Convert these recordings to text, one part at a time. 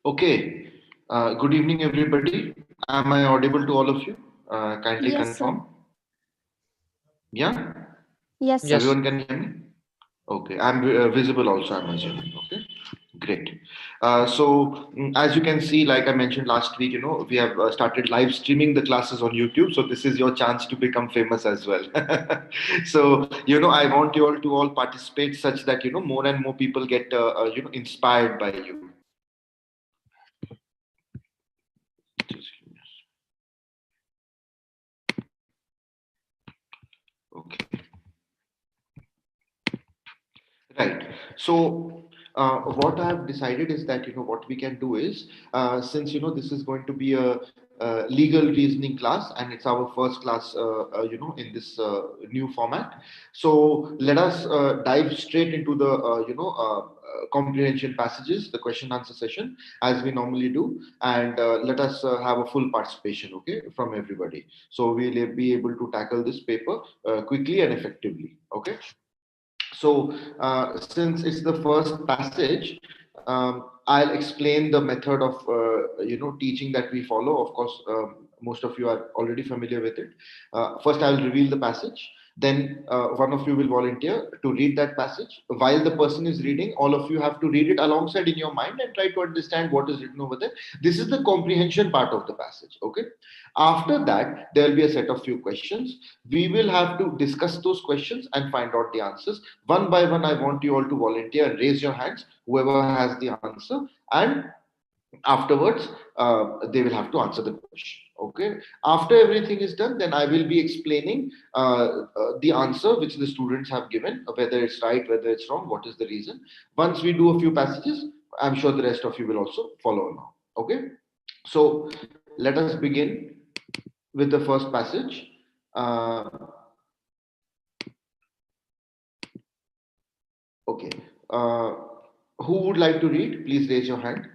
Okay. Good evening, everybody. Am I audible to all of you? Kindly Yes, sir. confirm. Yeah, Yes, sir. Yes. everyone can hear me. Okay, I'm visible also. I'm assuming. Okay, great. As you can see, like I mentioned last week, we have started live streaming the classes on YouTube. So this is your chance to become famous as well. So I want you all to all participate such that more and more people get inspired by you. Just give me Okay. Right. What I've decided is that what we can do is since this is going to be a legal reasoning class and it's our first class in this new format. So let us dive straight into the comprehension passages, the question answer session as we normally do, and let us have a full participation, okay, from everybody. So we'll be able to tackle this paper quickly and effectively. Okay. Since it's the first passage, I'll explain the method of teaching that we follow. Of course, most of you are already familiar with it. First, I'll reveal the passage. Then one of you will volunteer to read that passage. While the person is reading, all of you have to read it alongside in your mind and try to understand what is written over there. This is the comprehension part of the passage. Okay. After that, there will be a set of few questions. We will have to discuss those questions and find out the answers. One by one, I want you all to volunteer and raise your hands, whoever has the answer, and afterwards, they will have to answer the question. Okay. After everything is done, then I will be explaining the answer which the students have given, whether it's right, whether it's wrong, what is the reason. Once we do a few passages, I'm sure the rest of you will also follow along. Okay. So let us begin with the first passage. Uh, okay. Uh, who would like to read? Please raise your hand.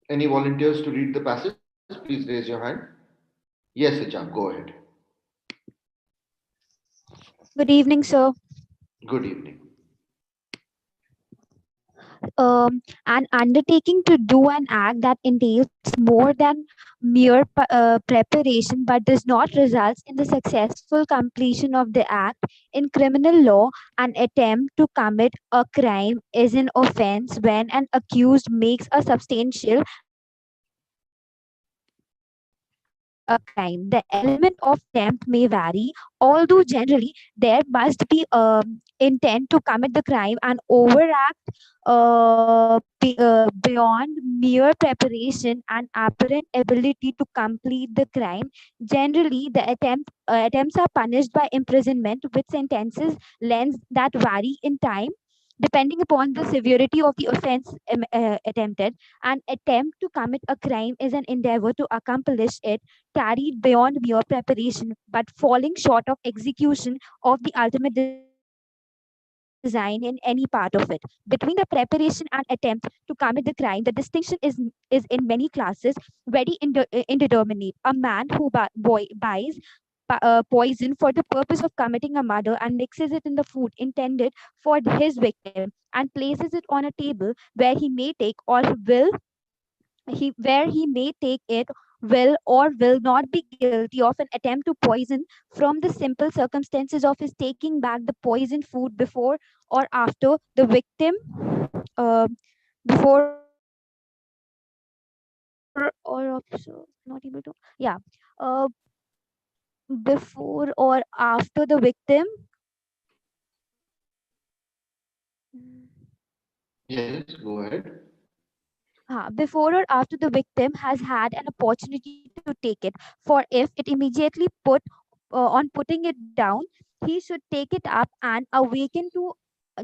Any volunteers to read the passage? Please raise your hand. Yes, Hijab, go ahead. Good evening, sir. Good evening. An undertaking to do an act that entails more than mere preparation but does not result in the successful completion of the act. In criminal law, an attempt to commit a crime is an offense when an accused makes a substantial a crime. The element of attempt may vary, although generally there must be intent to commit the crime and overact beyond mere preparation and apparent ability to complete the crime. Generally, the attempts are punished by imprisonment with sentences lengths that vary in time depending upon the severity of the offense attempted. An attempt to commit a crime is an endeavor to accomplish it carried beyond mere preparation, but falling short of execution of the ultimate design in any part of it. Between the preparation and attempt to commit the crime, the distinction is in many classes very indeterminate. A man who buys poison for the purpose of committing a murder and mixes it in the food intended for his victim and places it on a table where he may take or will where he may take it will or will not be guilty of an attempt to poison from the simple circumstances of his taking back the poisoned food before or after the victim uh, before or also not able to uh, before or after the victim Yes, go ahead. before or after the victim has had an opportunity to take it. For if it immediately on putting it down, he should take it up and awaken to a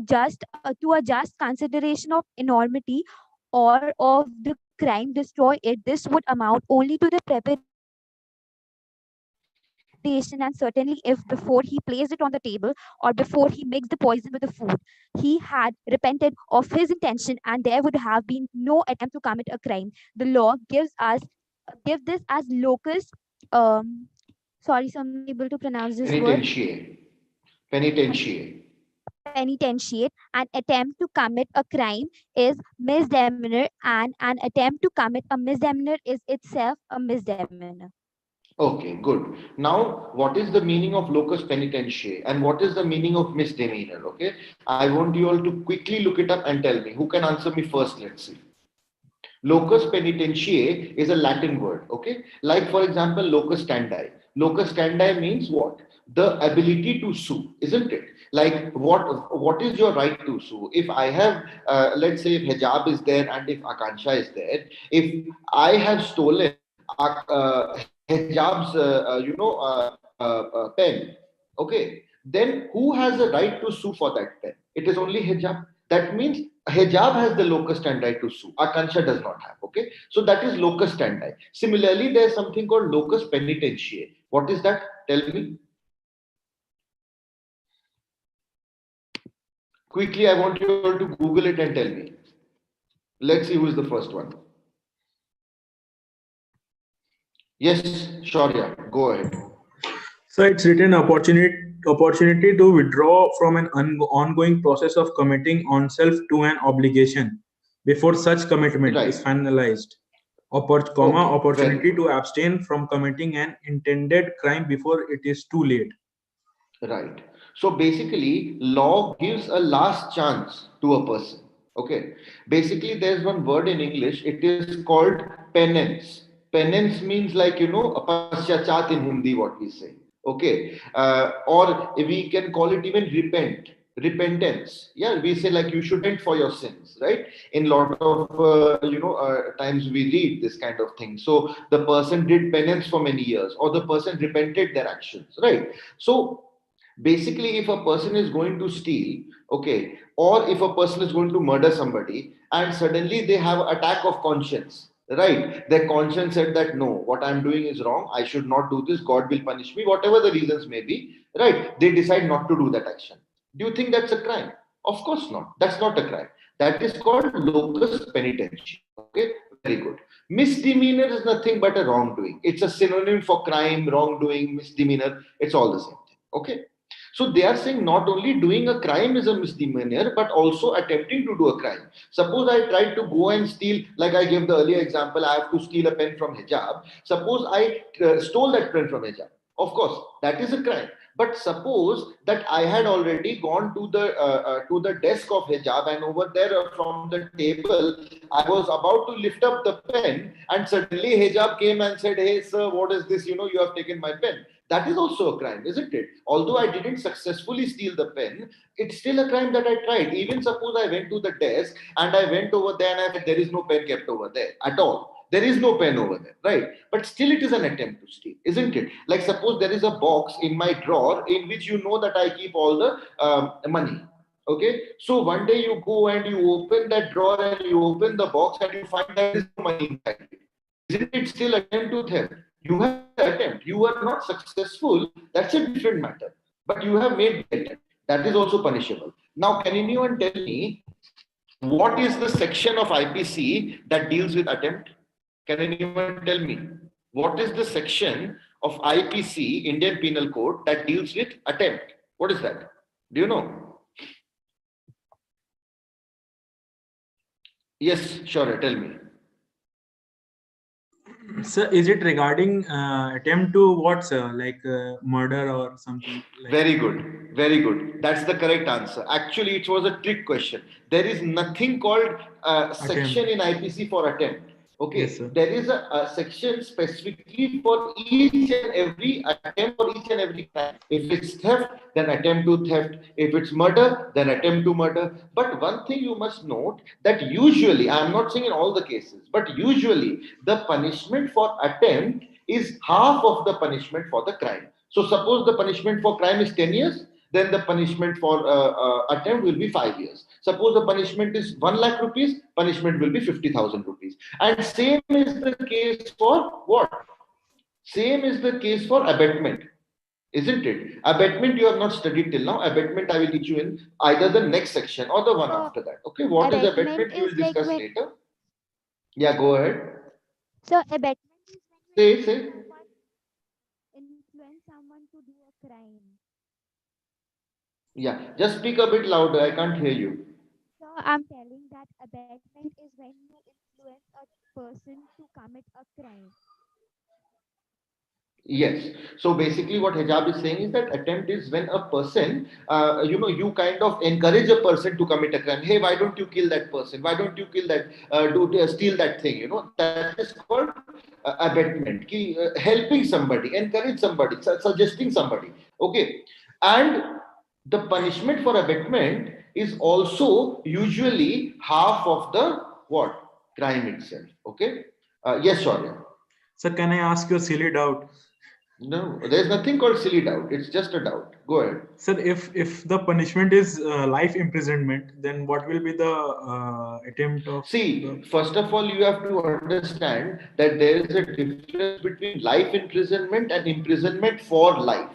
just consideration of enormity or of the crime, destroy it. This would amount only to the preparation, and certainly if before he placed it on the table or before he mixed the poison with the food, he had repented of his intention and there would have been no attempt to commit a crime. The law give this as locus sorry, so I'm not able to pronounce this word. Penitentiae. Penitentiae. penitentiate. An attempt to commit a crime is misdemeanor, and an attempt to commit a misdemeanor is itself a misdemeanor. Okay, good. Now, what is the meaning of locus penitentiae and what is the meaning of misdemeanor? Okay, I want you all to quickly look it up and tell me who can answer me first. Let's see. Locus penitentiae is a Latin word, okay? Like, for example, locus standi. Locus standi means what? The ability to sue, isn't it? Like, what is your right to sue? If I have, let's say, if hijab is there and if Akansha is there, if I have stolen hijab's, pen, okay, then who has a right to sue for that pen? It is only hijab. That means hijab has the locus standi to sue. Akansha does not have. Okay, so that is locus standi. Similarly, there is something called locus penitentiae. What is that? Tell me quickly. I want you all to Google it and tell me. Let's see who is the first one. Yes, Shaurya, go ahead. So it's written opportunity to withdraw from an ongoing process of committing oneself to an obligation before such commitment is Right. finalized. Okay. Very Opportunity good. to abstain from committing an intended crime before it is too late. Right. So basically, law gives a last chance to a person. Okay. Basically, there's one word in English. It is called penance. Penance means, like, a paschachat in Hindi, what we say. Okay. Or we can call it even repentance. Yeah, we say like you should repent for your sins, right? In lot of times we read this kind of thing. So the person did penance for many years, or the person repented their actions, right? So basically, if a person is going to steal, okay, or if a person is going to murder somebody and suddenly they have attack of conscience, right, their conscience said that no, what I'm doing is wrong, I should not do this, God will punish me, whatever the reasons may be, right, they decide not to do that action. Do you think that's a crime? Of course not. That's not a crime. That is called locus penitentiae. Okay, very good. Misdemeanor is nothing but a wrongdoing. It's a synonym for crime, wrongdoing, misdemeanor. It's all the same thing. Okay. So they are saying not only doing a crime is a misdemeanor, but also attempting to do a crime. Suppose I tried to go and steal, like I gave the earlier example, I have to steal a pen from hijab. Suppose I stole that pen from hijab. Of course, that is a crime. But suppose that I had already gone to the desk of hijab, and over there from the table, I was about to lift up the pen, and suddenly hijab came and said, "Hey, sir, what is this? You have taken my pen." That is also a crime, isn't it? Although I didn't successfully steal the pen, it's still a crime that I tried. Even suppose I went to the desk and I went over there and I said, there is no pen kept over there at all. There is no pen over there, right? But still, it is an attempt to steal, isn't it? Like, suppose there is a box in my drawer in which you know that I keep all the money. Okay, so one day you go and you open that drawer and you open the box and you find that there is no money inside it. Isn't it still attempt to theft? You have made the attempt. You are not successful. That's a different matter. But you have made the attempt. That is also punishable. Now, can anyone tell me what is the section of IPC that deals with attempt? Can anyone tell me what is the section of IPC, Indian Penal Code, that deals with attempt? What is that? Do you know? Yes, sure. Tell me. So is it regarding attempt to what, sir? Like murder or something like? Very good. Very good. That's the correct answer. Actually, it was a trick question. There is nothing called section Attempt. in IPC for attempt. Yes, Okay. sir. There is a section specifically for each and every attempt, for each and every crime. If it's theft, then attempt to theft. If it's murder, then attempt to murder. But one thing you must note that usually, I'm not saying in all the cases, but usually the punishment for attempt is half of the punishment for the crime. So suppose the punishment for crime is 10 years, then the punishment for attempt will be 5 years. Suppose the punishment is 1 lakh rupees, punishment will be 50,000 rupees. And same is the case for what? Same is the case for abatement. Isn't it? Abatement you have not studied till now. Abatement I will teach you in either the next section or the one So after that. Okay, what is abatement abatement we is will like discuss when later. Yeah, go ahead. so abatement is when you Say. influence someone to do a crime. Yeah, just speak a bit louder, I can't hear you. So I'm telling that abetment is when you influence a person to commit a crime. Yes. So basically, what hijab is saying is that attempt is when a person, you kind of encourage a person to commit a crime. Hey, why don't you kill that person? Why don't you kill that? Steal that thing. That is called abetment. Helping somebody, encourage somebody, suggesting somebody. Okay, and the punishment for abetment is also usually half of the what crime itself. Okay. Yes, sorry. So can I ask you a silly doubt? No, there's nothing called silly doubt. It's just a doubt. Go ahead. Sir, if the punishment is life imprisonment, then what will be the attempt of the? See, first of all, you have to understand that there is a difference between life imprisonment and imprisonment for life.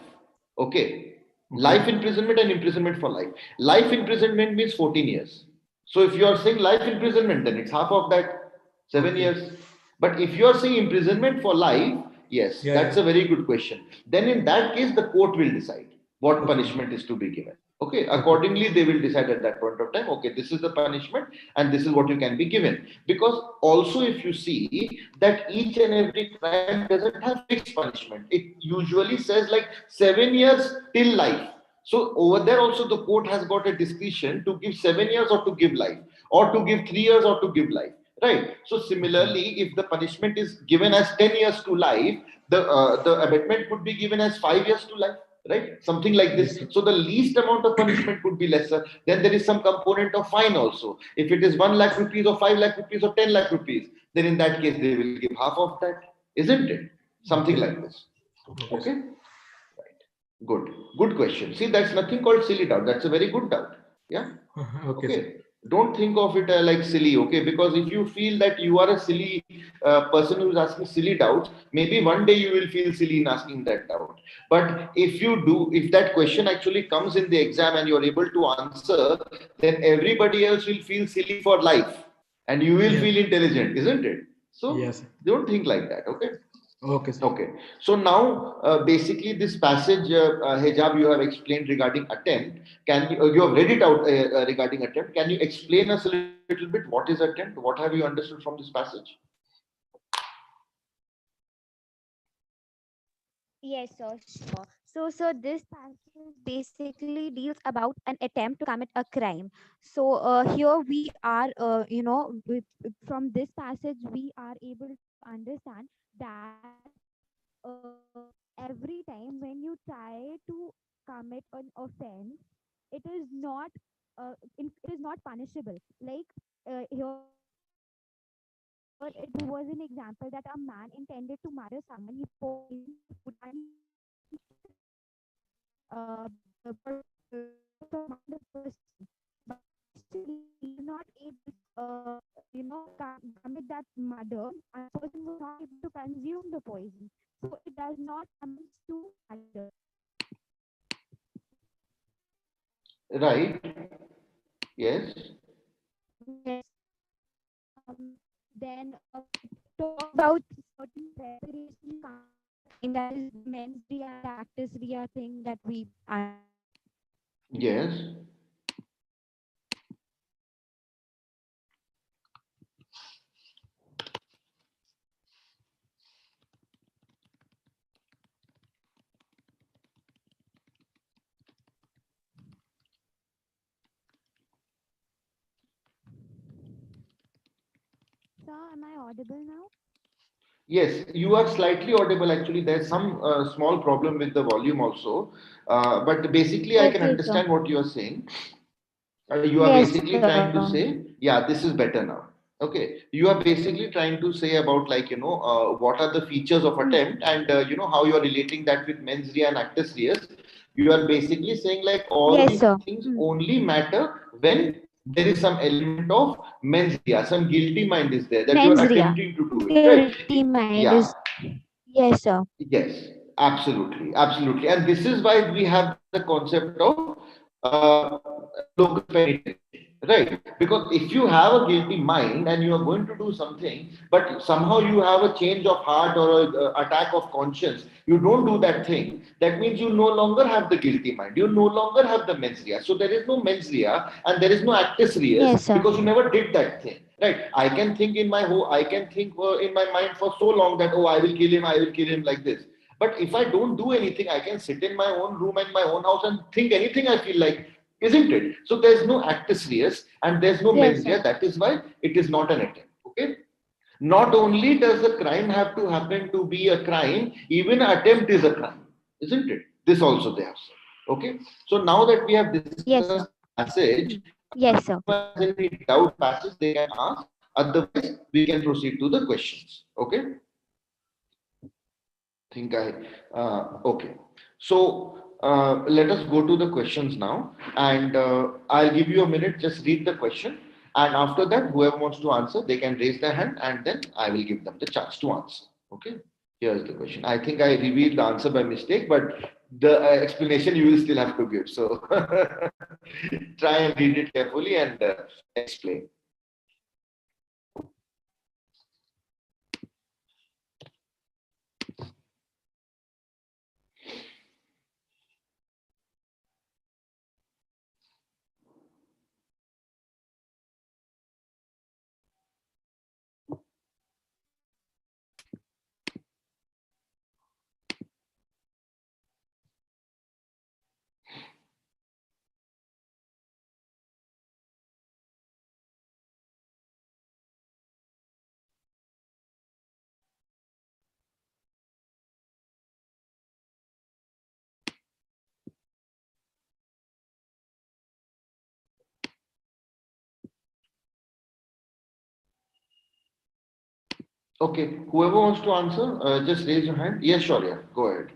Okay. Life Okay. imprisonment and imprisonment for life. Life imprisonment means 14 years. So if you are saying life imprisonment, then it's half of that, 7 years. Okay. But if you are saying imprisonment for life, yes, Yeah, that's yeah. a very good question. Then in that case, the court will decide what Okay. punishment is to be given. Okay, Okay. accordingly, they will decide at that point of time. Okay, this is the punishment, and this is what you can be given. Because also, if you see that each and every crime doesn't have fixed punishment, it usually says like 7 years till life. So over there also the court has got a discretion to give 7 years or to give life, or to give 3 years or to give life. Right. So Okay. similarly, if the punishment is given as 10 years to life, the abatement could be given as 5 years to life. Right. Something like this. Yes, sir. So the least amount of punishment could be lesser. Then there is some component of fine also. If it is 1 lakh rupees or 5 lakh rupees or 10 lakh rupees, then in that case they will give half of that, isn't it? Something Okay. like this. Okay, Okay. sir. Right. Good. Good question. See, that's nothing called silly doubt. That's a very good doubt. Yeah. Okay, sir. Okay. Don't think of it like silly. Okay. Because if you feel that you are a silly person who is asking silly doubts, maybe one day you will feel silly in asking that doubt. But if you do, if that question actually comes in the exam and you're able to answer, then everybody else will feel silly for life and you will Yes. feel intelligent, isn't it? So Yes. don't think like that. Okay. Okay, sir. Okay, so now basically this passage, hijab, you have explained regarding attempt. Can you have read it out regarding attempt? Can you explain us a little bit what is attempt? What have you understood from this passage? Yes, sir, sure. So this passage basically deals about an attempt to commit a crime. So here we are, from this passage we are able to understand that every time when you try to commit an offense, it is not it is not punishable. Like here it was an example that a man intended to murder someone. He poisoned the food and he brought from another person, but still he was not able to commit that murder, and the person was not able to consume the poison, so it does not amount to murder. Right. Yes. Yes. Then if we talk about certain preparation to commit a crime, that is the mens rea and the actus rea thing that we understand. Yes. So, am I audible now? Yes, you are slightly audible. Actually, there's some small problem with the volume also, but basically, I can Okay, sir. understand what you are saying. You are Yes, basically sir. trying to say, yeah, this is better now. Okay, you are basically trying to say about like what are the features of Mm. attempt, and how you are relating that with mens rea and actus reus. You are basically saying like all Yes, these sir. things Mm. only matter when there is some element of mens rea, some guilty mind is there that you are Mens rea. attempting to do it, right? Guilty mind is. Yeah. Yes, sir. Yes, absolutely, absolutely. And this is why we have the concept of local penitentiary, Right, because if you have a guilty mind and you are going to do something, but somehow you have a change of heart or a attack of conscience, you don't do that thing. That means you no longer have the guilty mind. You no longer have the mens rea. So there is no mens rea and there is no actus reus Yes, sir. because you never did that thing. Right? I can think in my whole, I can think in my mind for so long that oh, I will kill him, I will kill him like this. But if I don't do anything, I can sit in my own room and my own house and think anything I feel like, isn't it? So there's no actus reus and there's no Yes, mens sir. rea. That is why it is not an attempt. Okay. Not only does the crime have to happen to be a crime, even attempt is a crime, isn't it? This also they have said. Okay. So now that we have discussed Yes, the sir. passage, Yes, if sir. anyone has any doubt on the passage, they can ask. Otherwise, we can proceed to the questions. Okay. Think I okay. So let us go to the questions now, and I'll give you a minute. Just read the question, and after that, whoever wants to answer, they can raise their hand, and then I will give them the chance to answer. Okay. Here's the question. I think I revealed the answer by mistake, but the explanation you will still have to give. So try and read it carefully and explain. Okay. Whoever wants to answer, just raise your hand. Yes, sure. Yeah. Go ahead.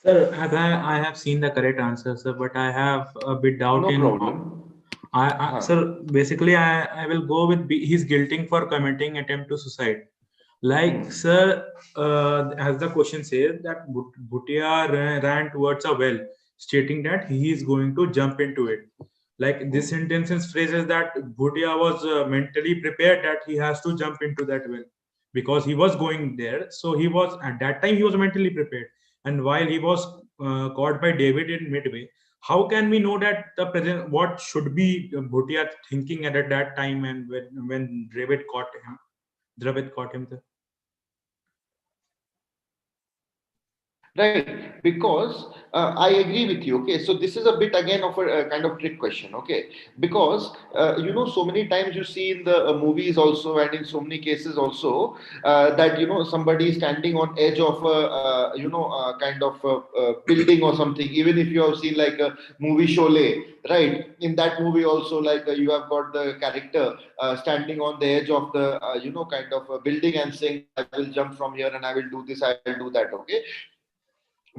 Sir, I have seen the correct answer, sir, but I have a bit doubt No in. problem. Huh. Sir, basically, I will go with he's guilting for committing attempt to suicide. Like, Hmm. sir, as the question says, that Bhutia ran towards a well, stating that he is going to jump into it. Like, this Hmm. sentence phrases that Bhutia was mentally prepared that he has to jump into that well because he was going there. So he was at that time he was mentally prepared. And while he was caught by David in midway, how can we know that the present what should be Bhutia thinking at that time and when Dravid caught him there? Right, because I agree with you. Okay, so this is a bit again of a kind of trick question. Okay, because so many times you see in the movies also, and in so many cases also, that somebody is standing on edge of a kind of a building or something. Even if you have seen like a movie Sholay, right? In that movie also, like you have got the character standing on the edge of the kind of a building and saying that I will jump from here and I will do this, I will do that. Okay,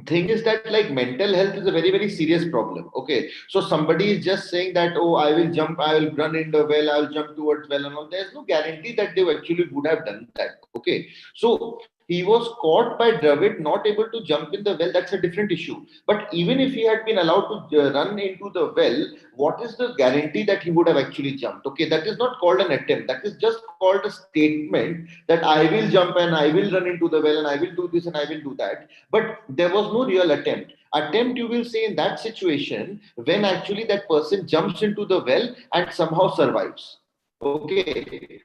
thing is that like mental health is a very very serious problem. Okay, so somebody is just saying that oh, I will jump, I will run in the well, I will jump towards well and all. There's no guarantee that they actually would have done that. Okay, so he was caught by Dravid not able to jump in the well. That's a different issue. But even if he had been allowed to run into the well, what is the guarantee that he would have actually jumped? Okay, that is not called an attempt, that is just called a statement that I will jump and I will run into the well and I will do this and I will do that. But there was no real attempt. Attempt, you will say, in that situation when actually that person jumps into the well and somehow survives. Okay,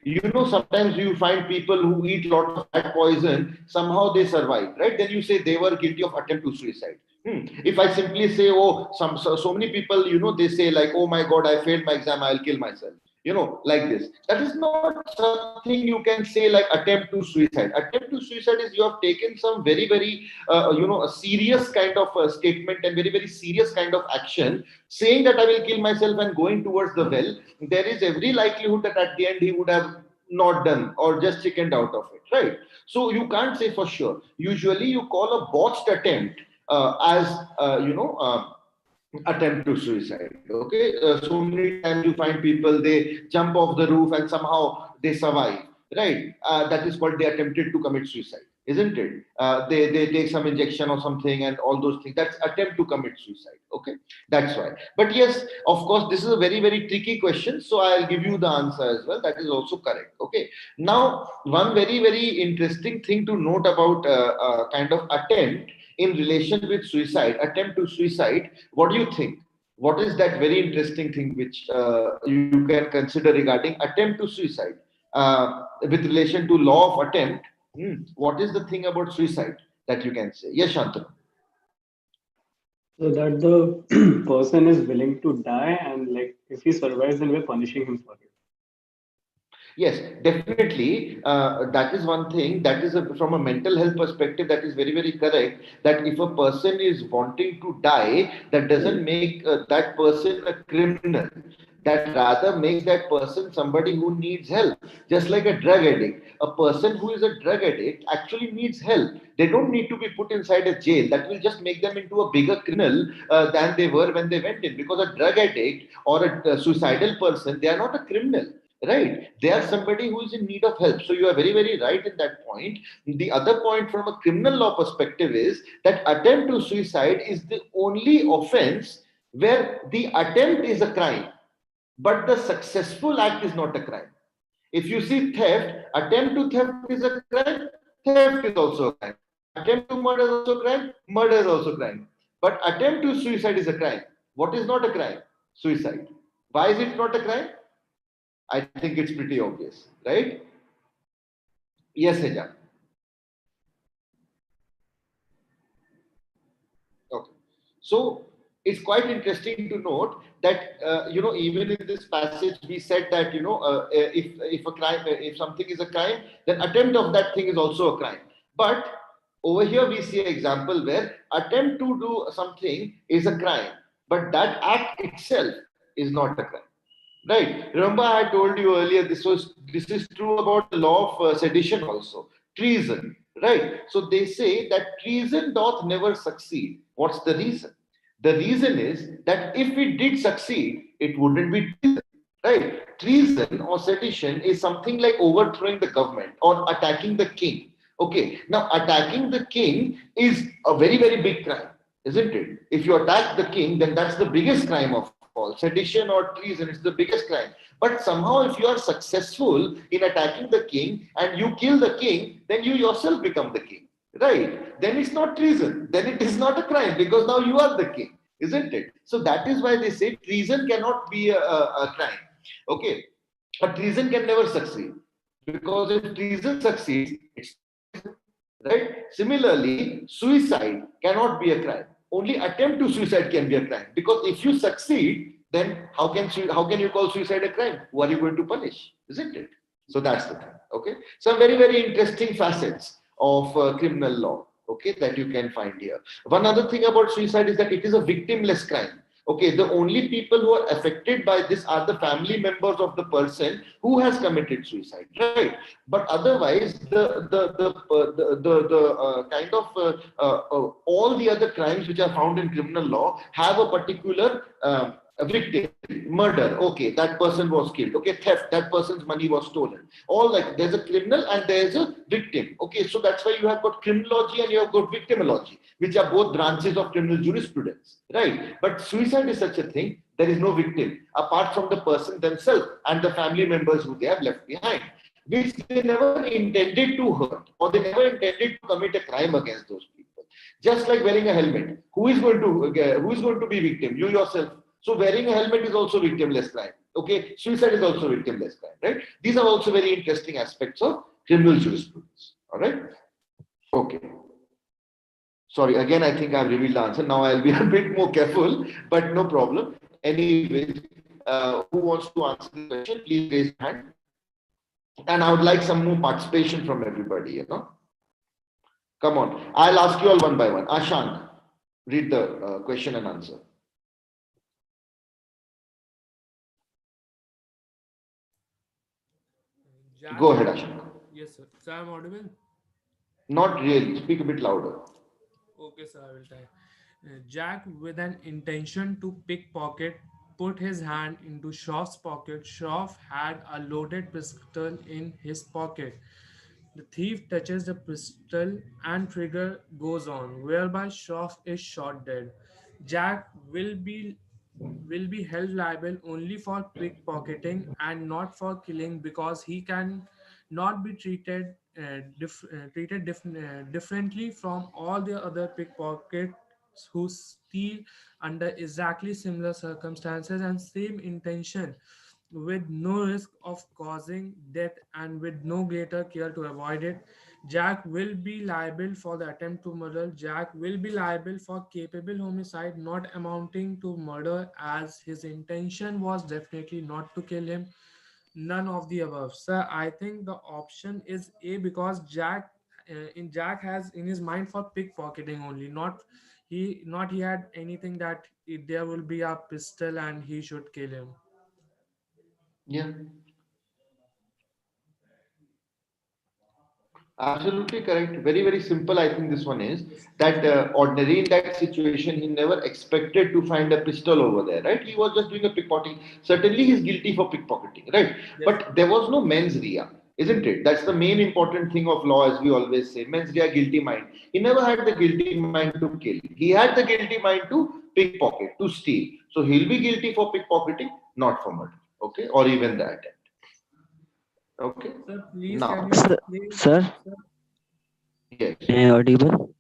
sometimes you find people who eat a lot of rat poison, somehow they survive, right? Then you say they were guilty of attempt to suicide. If I simply say, oh, so many people, they say like, oh my God, I failed my exam, I'll kill myself. Like this. That is not something you can say like attempt to suicide. Attempt to suicide is you have taken some very, very, a serious kind of statement and very, very serious kind of action, saying that I will kill myself and going towards the well. There is every likelihood that at the end he would have not done or just chickened out of it, right? So you can't say for sure. Usually you call a botched attempt as attempt to suicide. Okay, so many times you find people, they jump off the roof and somehow they survive, right? That is called they attempted to commit suicide. isn't it? They take some injection or something and all those things. That's attempt to commit suicide. Okay, that's why. But yes, of course, this is a very very tricky question. So I'll give you the answer as well. That is also correct. Okay. Now, one very very interesting thing to note about kind of attempt in relation with suicide, attempt to suicide. What do you think? What is that very interesting thing which you can consider regarding attempt to suicide with relation to law of attempt? What is the thing about suicide that you can say? Yes, Shantanu. So that the person is willing to die, and like if he survives, then we're punishing him for it. Yes, definitely. That is one thing. That is from a mental health perspective. That is very, very correct. That if a person is wanting to die, that doesn't make that person a criminal. That rather makes that person somebody who needs help. Just like a drug addict. A person who is a drug addict actually needs help. They don't need to be put inside a jail. That will just make them into a bigger criminal than they were when they went in. Because a drug addict or a suicidal person, they are not a criminal, right? They are somebody who is in need of help. So you are very very right in that point. The other point from a criminal law perspective is that attempt to suicide is the only offense where the attempt is a crime but the successful act is not a crime. If you see theft, attempt to theft is a crime, theft is also a crime. Attempt to murder is also a crime, murder is also a crime. But attempt to suicide is a crime. What is not a crime? Suicide. Why is it not a crime? I think it's pretty obvious, right? Yes, Heja. Okay. So it's quite interesting to note that even in this passage we said that if a crime if something is a crime, then attempt of that thing is also a crime. But over here we see an example where attempt to do something is a crime, but that act itself is not a crime. Right. Remember, I told you earlier this is true about the law of sedition also. Treason. Right. So they say that treason doth never succeed. What's the reason? The reason is that if it did succeed, it wouldn't be treason. Right. Treason or sedition is something like overthrowing the government or attacking the king. Okay. Now attacking the king is a very, very big crime, isn't it? If you attack the king, then that's the biggest crime of all. Sedition or treason is the biggest crime. But somehow, if you are successful in attacking the king and you kill the king, then you yourself become the king. Right? Then it's not treason. Then it is not a crime because now you are the king, isn't it? So that is why they say treason cannot be a crime. Okay. A treason can never succeed because if treason succeeds, it's not treason, right? Similarly, suicide cannot be a crime. Only attempt to suicide can be a crime because if you succeed, then how can you call suicide a crime? Who are you going to punish? Isn't it? So that's the thing. Okay. Some very very interesting facets of criminal law. Okay, that you can find here. One other thing about suicide is that it is a victimless crime. Okay, the only people who are affected by this are the family members of the person who has committed suicide, right? But otherwise, the kind of all the other crimes which are found in criminal law have a particular a victim. Murder, okay, that person was killed. Okay, theft, that person's money was stolen. All like there's a criminal and there's a victim. Okay, so that's why you have got criminology and you have got victimology, which are both branches of criminal jurisprudence, right? But suicide is such a thing. There is no victim apart from the person themselves and the family members who they have left behind, which they never intended to hurt or they never intended to commit a crime against those people. Just like wearing a helmet, who is going to be victim? You yourself. So wearing a helmet is also victimless crime. Okay, suicide is also victimless crime, right? These are also very interesting aspects of criminal jurisprudence. All right. Okay. Sorry, again, I think I've revealed the answer. Now I'll be a bit more careful, but no problem. Anyways, who wants to answer the question? Please raise your hand. And I would like some more participation from everybody. Come on. I'll ask you all one by one. Ashank, read the question and answer. Jack, Go ahead, Ashank. yes, sir. So I'm audible. Not really. Speak a bit louder. Okay, sir, I will try. Jack, with an intention to pickpocket, put his hand into Shroff's pocket. Shroff had a loaded pistol in his pocket. The thief touches the pistol and trigger goes on, whereby Shroff is shot dead. Jack will be held liable only for pickpocketing and not for killing, because he can not be treated differently from all the other pickpockets who steal under exactly similar circumstances and same intention, with no risk of causing death and with no greater care to avoid it. Jack will be liable for the attempt to murder. Jack will be liable for capable homicide not amounting to murder, as his intention was definitely not to kill him. None of the above. Sir, I think the option is A, because Jack has in his mind for pickpocketing only, not he had anything that there will be a pistol and he should kill him. Yeah. Absolutely correct. Very, very simple. I think this one is that ordinary in that situation, he never expected to find a pistol over there, right? He was just doing a pickpocketing. Certainly, he's guilty for pickpocketing, right? Yes. But there was no mens rea, isn't it? That's the main important thing of law, as we always say. Mens rea, guilty mind. He never had the guilty mind to kill. He had the guilty mind to pickpocket, to steal. So he'll be guilty for pickpocketing, not for murder, okay, or even the attempt. Okay. Sir, please can Now, you Sir, explain? sir, Sir, yes, am I audible?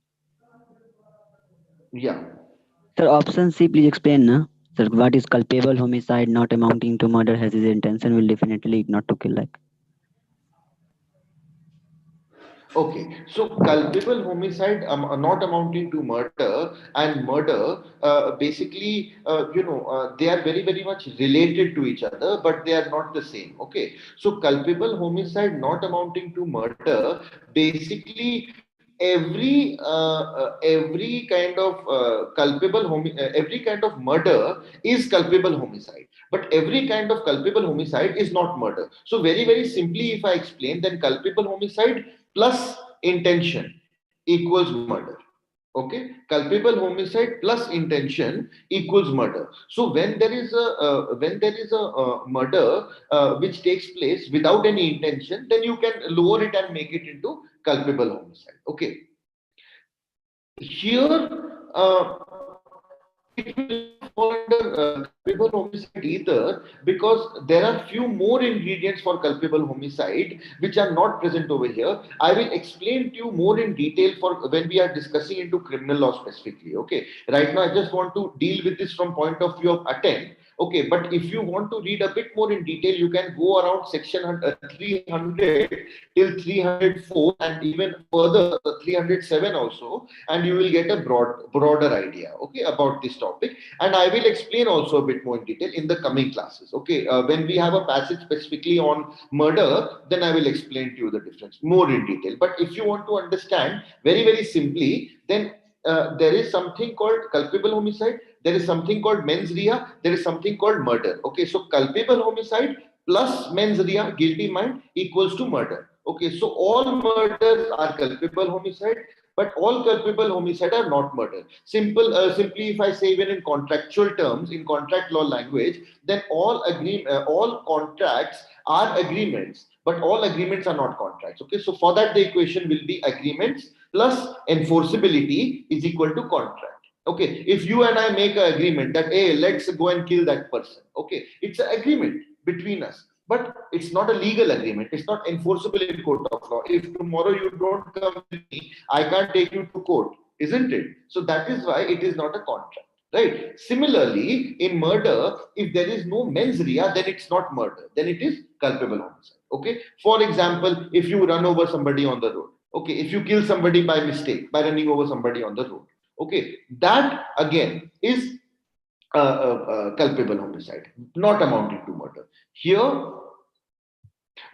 yeah. Sir, option C, please explain, na? Sir, what is culpable homicide not amounting to murder has his intention will definitely not to kill, like. Okay, so culpable homicide not amounting to murder and murder, basically, they are very, very much related to each other, but they are not the same. Okay, so culpable homicide not amounting to murder, basically, every kind of every kind of murder is culpable homicide, but every kind of culpable homicide is not murder. So very, very simply, if I explain, then culpable homicide plus intention equals murder. Okay, culpable homicide plus intention equals murder. So when there is a murder which takes place without any intention, then you can lower it and make it into culpable homicide. Okay, here it will not fall under culpable homicide either, because there are few more ingredients for culpable homicide which are not present over here. I will explain to you more in detail for when we are discussing into criminal law specifically. Okay, right now I just want to deal with this from point of view of attempt. Okay, but if you want to read a bit more in detail, you can go around section 300 till 304 and even further 307 also, and you will get a broader idea, okay, about this topic. And I will explain also a bit more in detail in the coming classes. Okay, when we have a passage specifically on murder, then I will explain to you the difference more in detail. But if you want to understand very, very simply, then there is something called culpable homicide, there is something called mens rea, there is something called murder. Okay, so culpable homicide plus mens rea, guilty mind, equals to murder. Okay, so all murders are culpable homicide, but all culpable homicide are not murder. Simply, if I say even in contractual terms, in contract law language, then all contracts are agreements, but all agreements are not contracts. Okay, so for that the equation will be agreements plus enforceability is equal to contract. Okay, if you and I make an agreement that, hey, let's go and kill that person. Okay, it's an agreement between us, but it's not a legal agreement. It's not enforceable in court of law. If tomorrow you don't come with me, I can't take you to court, isn't it? So that is why it is not a contract, right? Similarly, in murder, if there is no mens rea, then it's not murder, then it is culpable homicide. Okay, for example, if you run over somebody on the road, okay, if you kill somebody by mistake by running over somebody on the road, okay, that again is culpable homicide, not amounting to murder. Here,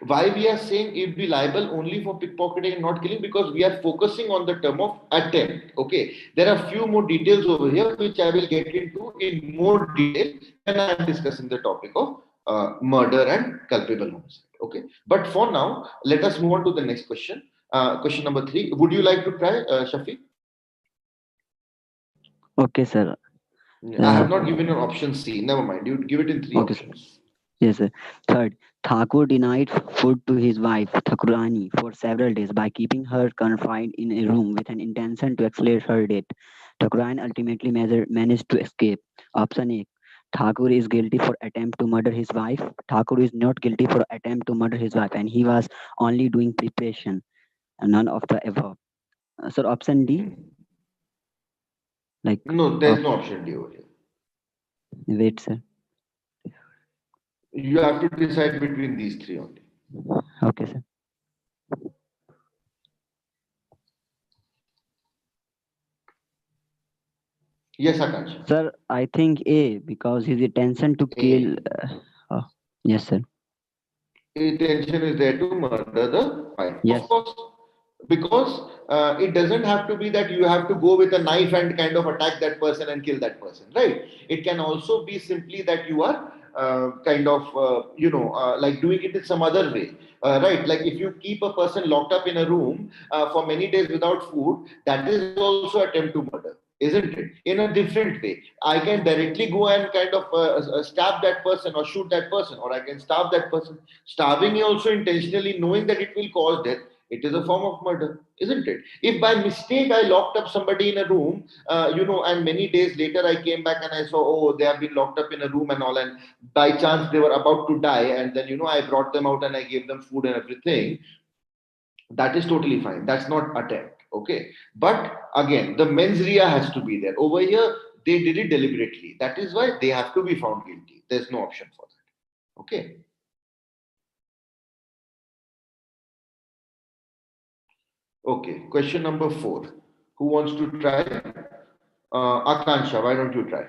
why we are saying it be liable only for pickpocketing and not killing, because we are focusing on the term of attempt. Okay, there are few more details over here which I will get into in more detail when I am discussing the topic of murder and culpable homicide. Okay, but for now, let us move on to the next question. Question number 3. Would you like to try, Shafiq? Okay, sir. I Uh, have not given you option C. Never mind. You give it in three okay, sir. options. Yes, sir. Third, Thakur denied food to his wife, Thakurani, for several days by keeping her confined in a room with an intention to accelerate her death. Thakurani ultimately managed to escape. Option A. Thakur is guilty for attempt to murder his wife. Thakur is not guilty for attempt to murder his wife, and he was only doing preparation. None of the above. Sir, option D. Mhm. Like, No, there's no option D over here. wait, sir. You have to decide between these three only. Okay, sir. Yes, Akash. Sir, I think A, because his intention to kill. A. Oh, yes, sir. Intention is there to murder the wife. Of Yes. course, because it doesn't have to be that you have to go with a knife and kind of attack that person and kill that person, right? It can also be simply that you are kind of, like doing it in some other way, right? Like if you keep a person locked up in a room for many days without food, that is also attempt to murder, isn't it? In a different way. I can directly go and kind of stab that person or shoot that person, or I can starve that person. Starving also intentionally, knowing that it will cause death, it is a form of murder, isn't it? If by mistake I locked up somebody in a room, and many days later I came back and I saw, oh, they have been locked up in a room and all, and by chance they were about to die, and then I brought them out and I gave them food and everything, that is totally fine. That's not attempt, okay? But again, the mens rea has to be there. Over here, they did it deliberately. That is why they have to be found guilty. There's no option for that, okay? Okay, question number 4. Who wants to try? Akansha, why don't you try?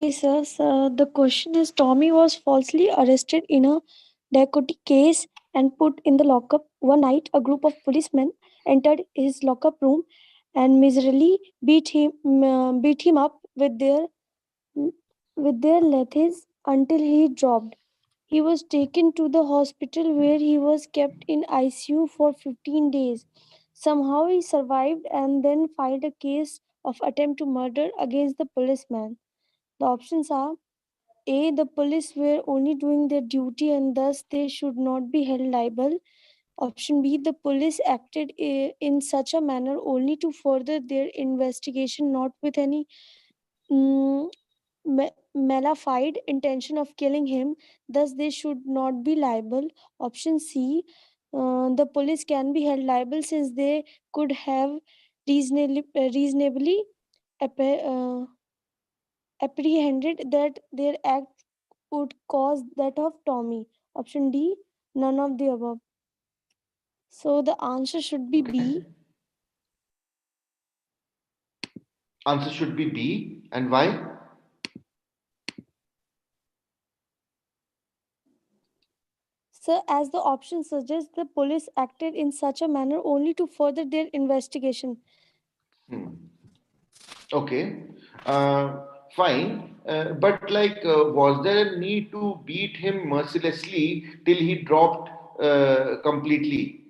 Okay, sir. So the question is Tommy was falsely arrested in a Dakota case and put in the lockup. One night, a group of policemen entered his lockup room and miserably beat him up with their lathis until he dropped. He was taken to the hospital where he was kept in ICU for 15 days. Somehow he survived and then filed a case of attempt to murder against the policeman. The options are A. The police were only doing their duty and thus they should not be held liable. Option B. The police acted in such a manner only to further their investigation, not with any mm, malified intention of killing him, thus they should not be liable. Option C. The police can be held liable since they could have reasonably apprehended that their act would cause that of Tommy. Option D, none of the above. So the answer should be Okay. B. Answer should be B. And why? So, as the option suggests, the police acted in such a manner only to further their investigation. Hmm. Okay, fine. But like, was there a need to beat him mercilessly till he dropped completely?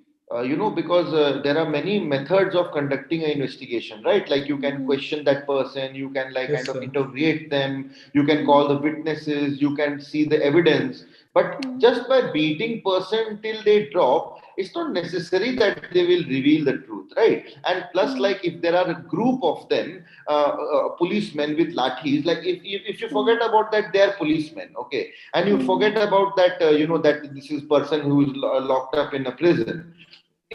Because there are many methods of conducting an investigation, right? Like you can Mhm. question that person, you can like kind Yes, of sir. interrogate them, you can Mhm. call the witnesses, you can see the evidence. But Mhm. just by beating person till they drop, it's not necessary that they will reveal the truth, right? And plus, Mhm. like if there are a group of them, policemen with lathis, like if you Mhm. forget about that, they are policemen, okay, and you Mhm. forget about that, that this is person who is locked up in a prison.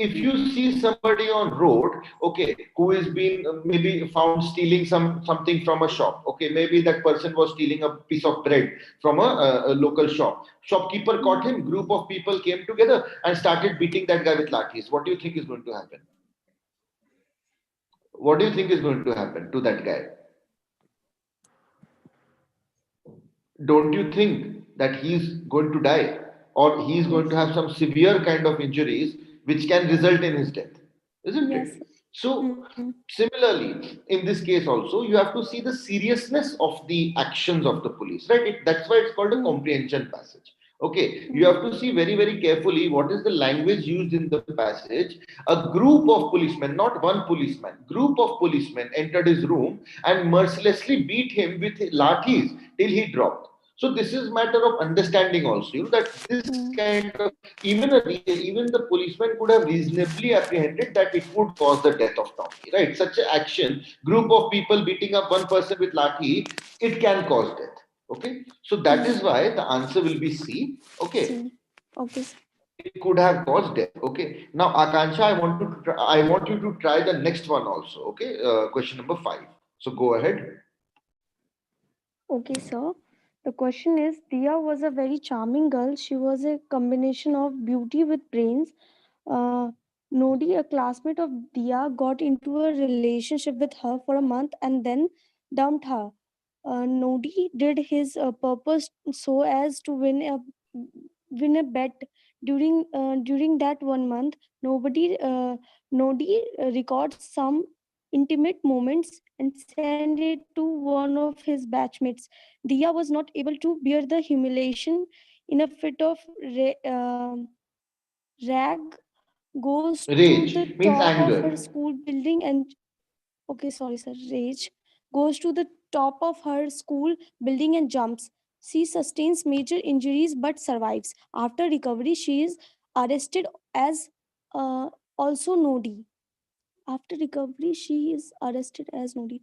If you see somebody on road, okay, who is been maybe found stealing something from a shop, okay, maybe that person was stealing a piece of bread from a local shop. Shopkeeper caught Mhm. him, group of people came together and started beating that guy with lathis. What do you think is going to happen? What do you think is going to happen to that guy? Don't you think that he's going to die, or he's going to Yes. have some severe kind of injuries which can result in his death, isn't it? Yes. So Mhm. similarly, in this case also, you have to see the seriousness of the actions of the police, right? That's why it's called a Mhm. comprehension passage. Okay, you have to see very, very carefully what is the language used in the passage. A group of policemen, not one policeman, group of policemen entered his room and mercilessly beat him with lathis till he dropped. So this is matter of understanding also, that this kind of, even the policeman could have reasonably apprehended that it would cause the death of Tommy, right? Such an action, group of people beating up one person with lathi, it can cause death. Okay, so that is why the answer will be C. Okay, See. Okay. it could have caused death. Okay, now Akansha, I want you to try the next one also. Okay, question number 5. So go ahead. Okay, sir. The question is Dia was a very charming girl. She was a combination of beauty with brains. Uh, Nodi, a classmate of Dia, got into a relationship with her for a month and then dumped her. Nodi did his purpose so as to win a bet during that 1 month. Nodi records some intimate moments and send it to one of his batchmates. Dia was not able to bear the humiliation. In a fit of rag, goes to the Rage top means of her anger. school building and okay, sorry, sir. Rage goes to the top of her school building and jumps. She sustains major injuries but survives. After recovery, she is arrested as uh, also Nodi. After recovery, she is arrested as Nodi.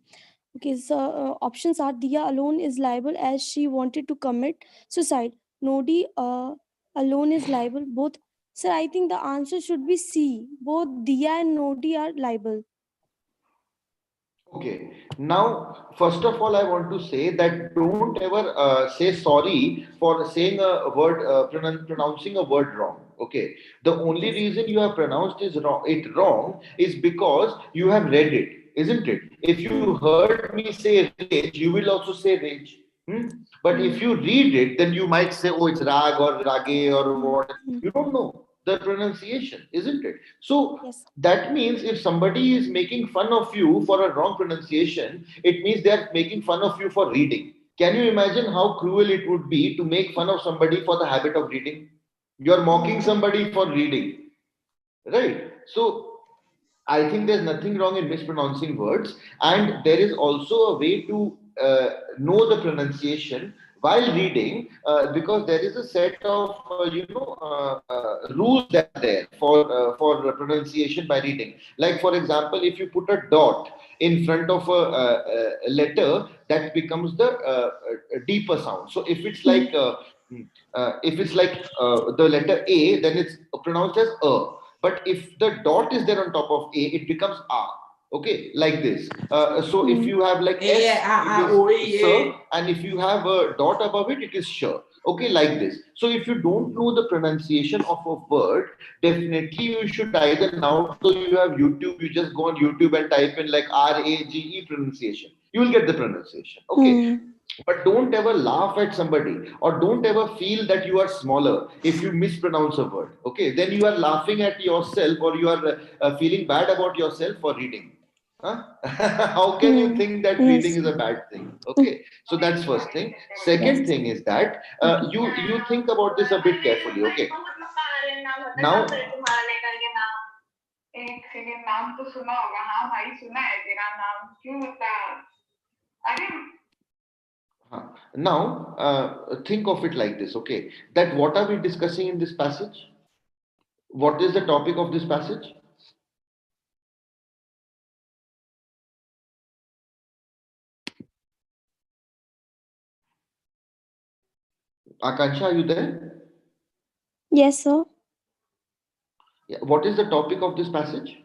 Okay, so options are Dia alone is liable as she wanted to commit suicide. Nodi alone is liable. Both. Sir, I think the answer should be C. Both Dia and Nodi are liable. Okay. Now, first of all, I want to say that don't ever say sorry for saying a word, pronouncing a word wrong. Okay. The only Yes. reason you have pronounced it wrong is because you have read it, isn't it? If you heard me say rage, you will also say rage. Hmm? But if you read it, then you might say, oh, it's rag or rage or whatever. You don't know the pronunciation, isn't it? So Yes. that means if somebody is making fun of you for a wrong pronunciation, it means they are making fun of you for reading. Can you imagine how cruel it would be to make fun of somebody for the habit of reading? You're mocking somebody for reading, right? So I think there's nothing wrong in mispronouncing words, and there is also a way to know the pronunciation while reading, because there is a set of rules that are there for pronunciation by reading. Like for example, if you put a dot in front of a letter, that becomes the deeper sound. So if it's like the letter A, then it's pronounced as but if the dot is there on top of A, it becomes A. Okay, like this. So if you have like S, it is sir, and if you have a dot above it, it is sure. Okay, like this. So if you don't know the pronunciation of a word, definitely you should either, now though you have YouTube, you just go on YouTube and type in like RAGE pronunciation. You will get the pronunciation. Okay, but don't ever laugh at somebody or don't ever feel that you are smaller if you mispronounce a word. Okay, then you are laughing at yourself or you are feeling bad about yourself for reading. Huh? How can you think that reading is a bad thing? Okay, so that's first thing. Second thing is that you think about this a bit carefully. Okay, now एक second नाम तो सुना होगा हाँ भाई सुना है तेरा नाम क्यों बता अरे now think of it like this. Okay, that what are we discussing in this passage? What is the topic of this passage? Akansha, are you there? Yes, sir. Yeah. What is the topic of this passage?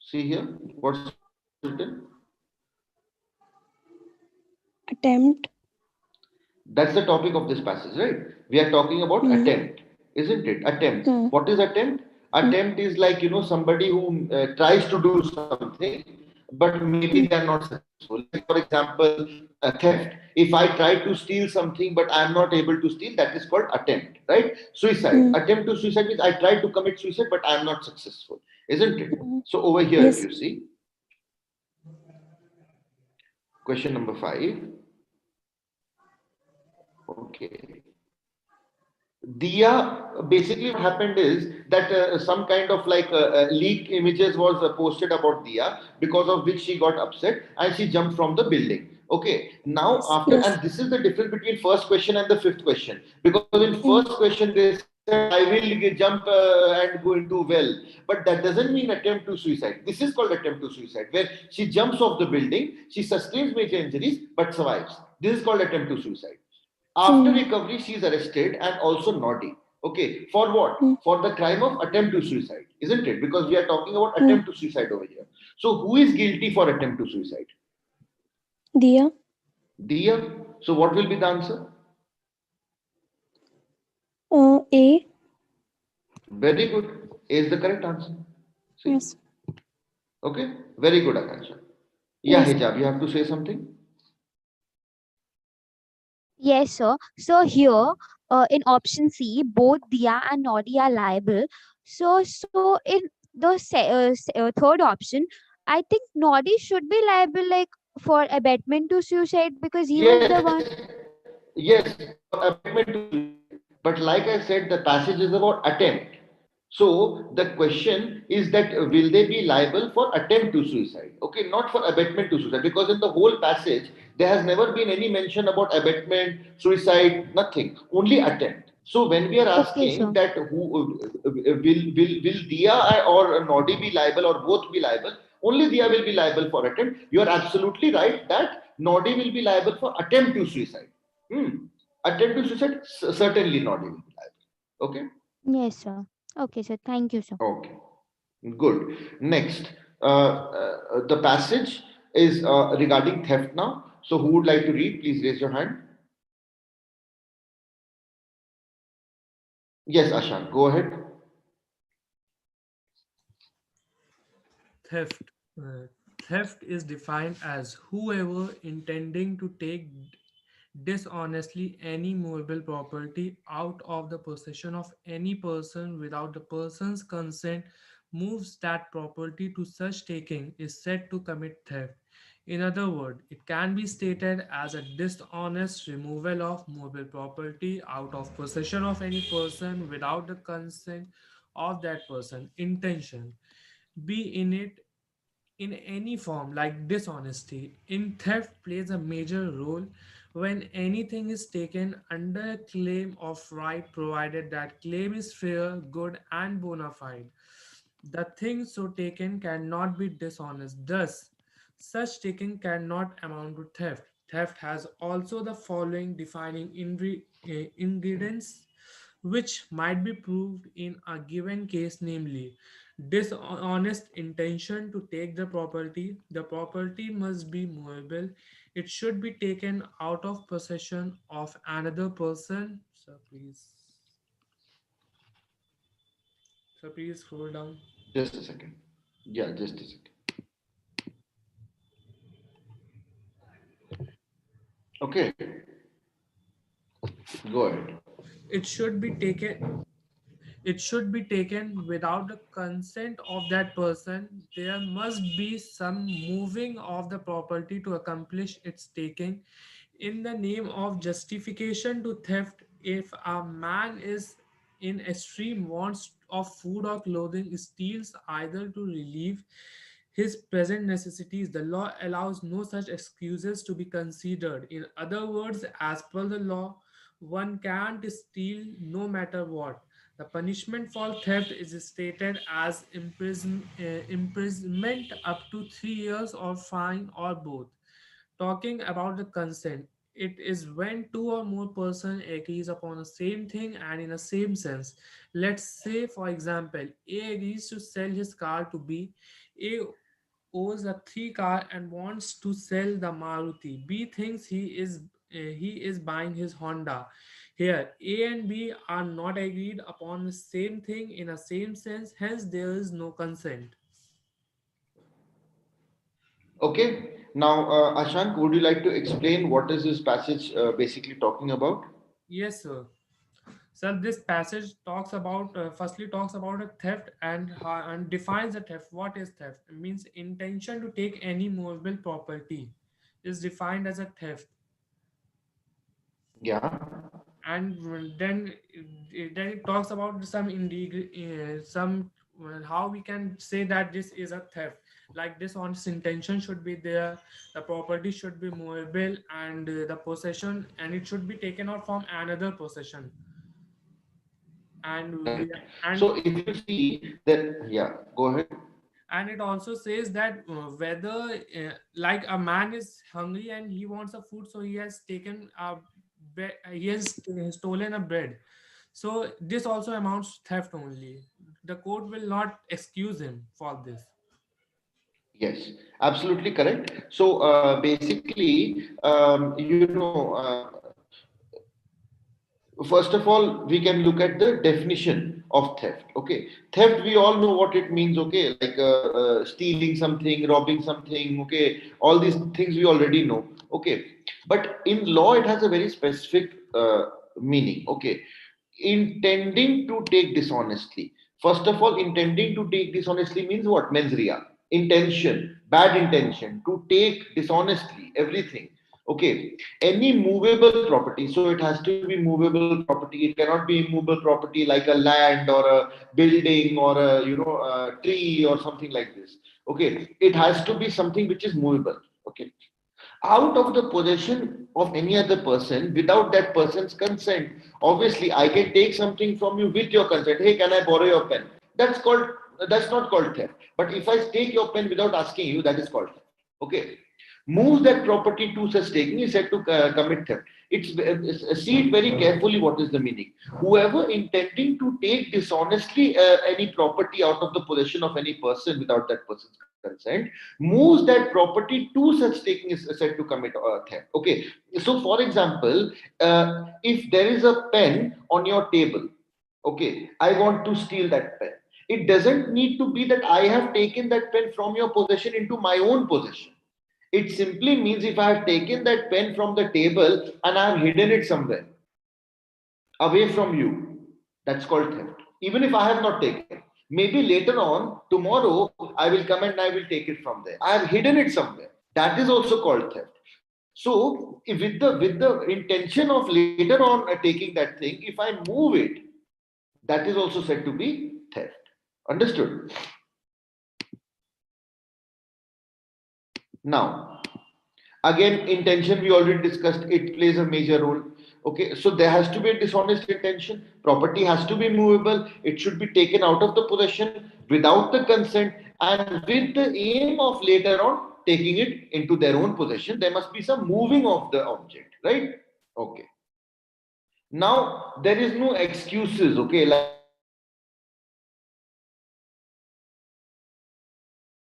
See here, what's written? Attempt. That's the topic of this passage, right? We are talking about attempt, isn't it? Attempt. What is attempt? Attempt is like, somebody who tries to do something, but maybe they are not successful. Like, for example, theft. If I try to steal something, but I am not able to steal, that is called attempt, right? Suicide. Attempt to suicide means I try to commit suicide, but I am not successful, isn't it? So over here, if Yes. you see, question number 5. Okay. Dia, basically what happened is that some kind of like leaked images was posted about Dia, because of which she got upset and she jumped from the building. Okay, now Yes. after, Yes. and this is the difference between first question and the fifth question, because in first Mm. question they said I will jump and go into well, but that doesn't mean attempt to suicide. This is called attempt to suicide, where she jumps off the building, she sustains major injuries but survives. This is called attempt to suicide. After Mm. recovery, she is arrested and also naughty. Okay, for what? Mm. For the crime of attempt to suicide, isn't it? Because we are talking about Mm. attempt to suicide over here. So, who is guilty for attempt to suicide? Dia. Dia. So, what will be the answer? A. Very good. A is the correct answer. See? Yes. Okay, very good, Akansha. Yeah, Yes. Hijab, you have to say something? Yes, sir. So here, in option C, both Dia and Nodi are liable. So in the third option, I think Nodi should be liable, like for abetment to suicide, because he was the Yes, one. yes, for abetment to suicide. But like I said, the passage is about attempt. So the question is that will they be liable for attempt to suicide? Okay, not for abetment to suicide, because in the whole passage there has never been any mention about abetment, suicide, nothing. Only attempt. So when we are Okay, asking sir. that who will Dia or Nodi be liable or both be liable, only Dia will be liable for attempt. You are absolutely right that Nodi will be liable for attempt to suicide. Hmm. Attempt to suicide, certainly Nodi will be liable. Okay. Yes, sir. Okay, sir. Thank you, sir. Okay. Good. Next, the passage is regarding theft now. So, who would like to read? Please raise your hand. Yes, Ashan, go ahead. Theft. Uh, Theft is defined as whoever intending to take dishonestly any movable property out of the possession of any person without the person's consent moves that property to such taking is said to commit theft. In other words, it can be stated as a dishonest removal of movable property out of possession of any person without the consent of that person. Intention be in it in any form like dishonesty in theft plays a major role when anything is taken under a claim of right provided that claim is fair good and bona fide. The thing so taken cannot be dishonest, thus such taking cannot amount to theft. Theft has also the following defining ingredients which might be proved in a given case, namely dishonest intention to take the property must be movable, it should be taken out of possession of another person. So please scroll down. Just a second. Yeah, just a second. Okay, go ahead. It should be taken it should be taken without the consent of that person. There must be some moving of the property to accomplish its taking. In the name of justification to theft, if a man is in extreme wants of food or clothing, steals either to relieve his present necessities, the law allows no such excuses to be considered. In other words, as per the law, one can't steal no matter what. The punishment for theft is stated as imprisonment up to 3 years or fine or both. Talking about the consent, it is when two or more person agrees upon the same thing and in the same sense. Let's say, for example, A agrees to sell his car to B. A owes a three car and wants to sell the Maruti. B thinks he is buying his Honda. Here, A and B are not agreed upon the same thing in the same sense, hence there is no consent. Okay, now, Ashank, would you like to explain what is this passage basically talking about? Yes, sir. So this passage talks about firstly talks about a theft and defines a theft. What is theft? It means intention to take any movable property is defined as a theft. Yeah. And then it talks about some how we can say that this is a theft. Like dishonest intention should be there, the property should be movable, and the possession, and it should be taken out from another possession. and we Correct. and So if you see that, yeah, go ahead. and it also says that whether like a man is hungry and he wants a food, so he has taken a he has stolen a bread. So this also amounts to theft only. The court will not excuse him for this. Yes, absolutely correct. So basically, first of all, we can look at the definition of theft. Okay, theft, we all know what it means. Okay, like stealing something, robbing something. Okay, all these things we already know. Okay, but in law, it has a very specific meaning. Okay, intending to take dishonestly. First of all, intending to take dishonestly means what? Mens rea. Intention, bad intention to take dishonestly everything. Okay, any movable property, so it has to be movable property. It cannot be immovable property like a land or a building or a tree or something like this. Okay, it has to be something which is movable. Okay, out of the possession of any other person without that person's consent. Obviously, I can take something from you with your consent. Hey, can I borrow your pen? That's not called theft. But if I take your pen without asking you, that is called theft. Okay. Move that property to such taking is said to commit theft. See it very carefully. What is the meaning? Whoever intending to take dishonestly any property out of the possession of any person without that person's consent moves that property to such taking is said to commit theft. Okay, so for example, if there is a pen on your table, okay, I want to steal that pen. It doesn't need to be that I have taken that pen from your possession into my own possession. It simply means if I have taken that pen from the table and I have hidden it somewhere away from you, that's called theft. Even if I have not taken, maybe later on, tomorrow, I will come and I will take it from there. I have hidden it somewhere. That is also called theft. So, with the intention of later on taking that thing, if I move it, that is also said to be theft. Understood? Now, again, intention we already discussed, it plays a major role. Okay, so there has to be a dishonest intention. Property has to be movable. It should be taken out of the possession without the consent and with the aim of later on taking it into their own possession. There must be some moving of the object, right? Okay. Now, there is no excuses. Okay, like I have taken this pen from your possession without your consent. Now,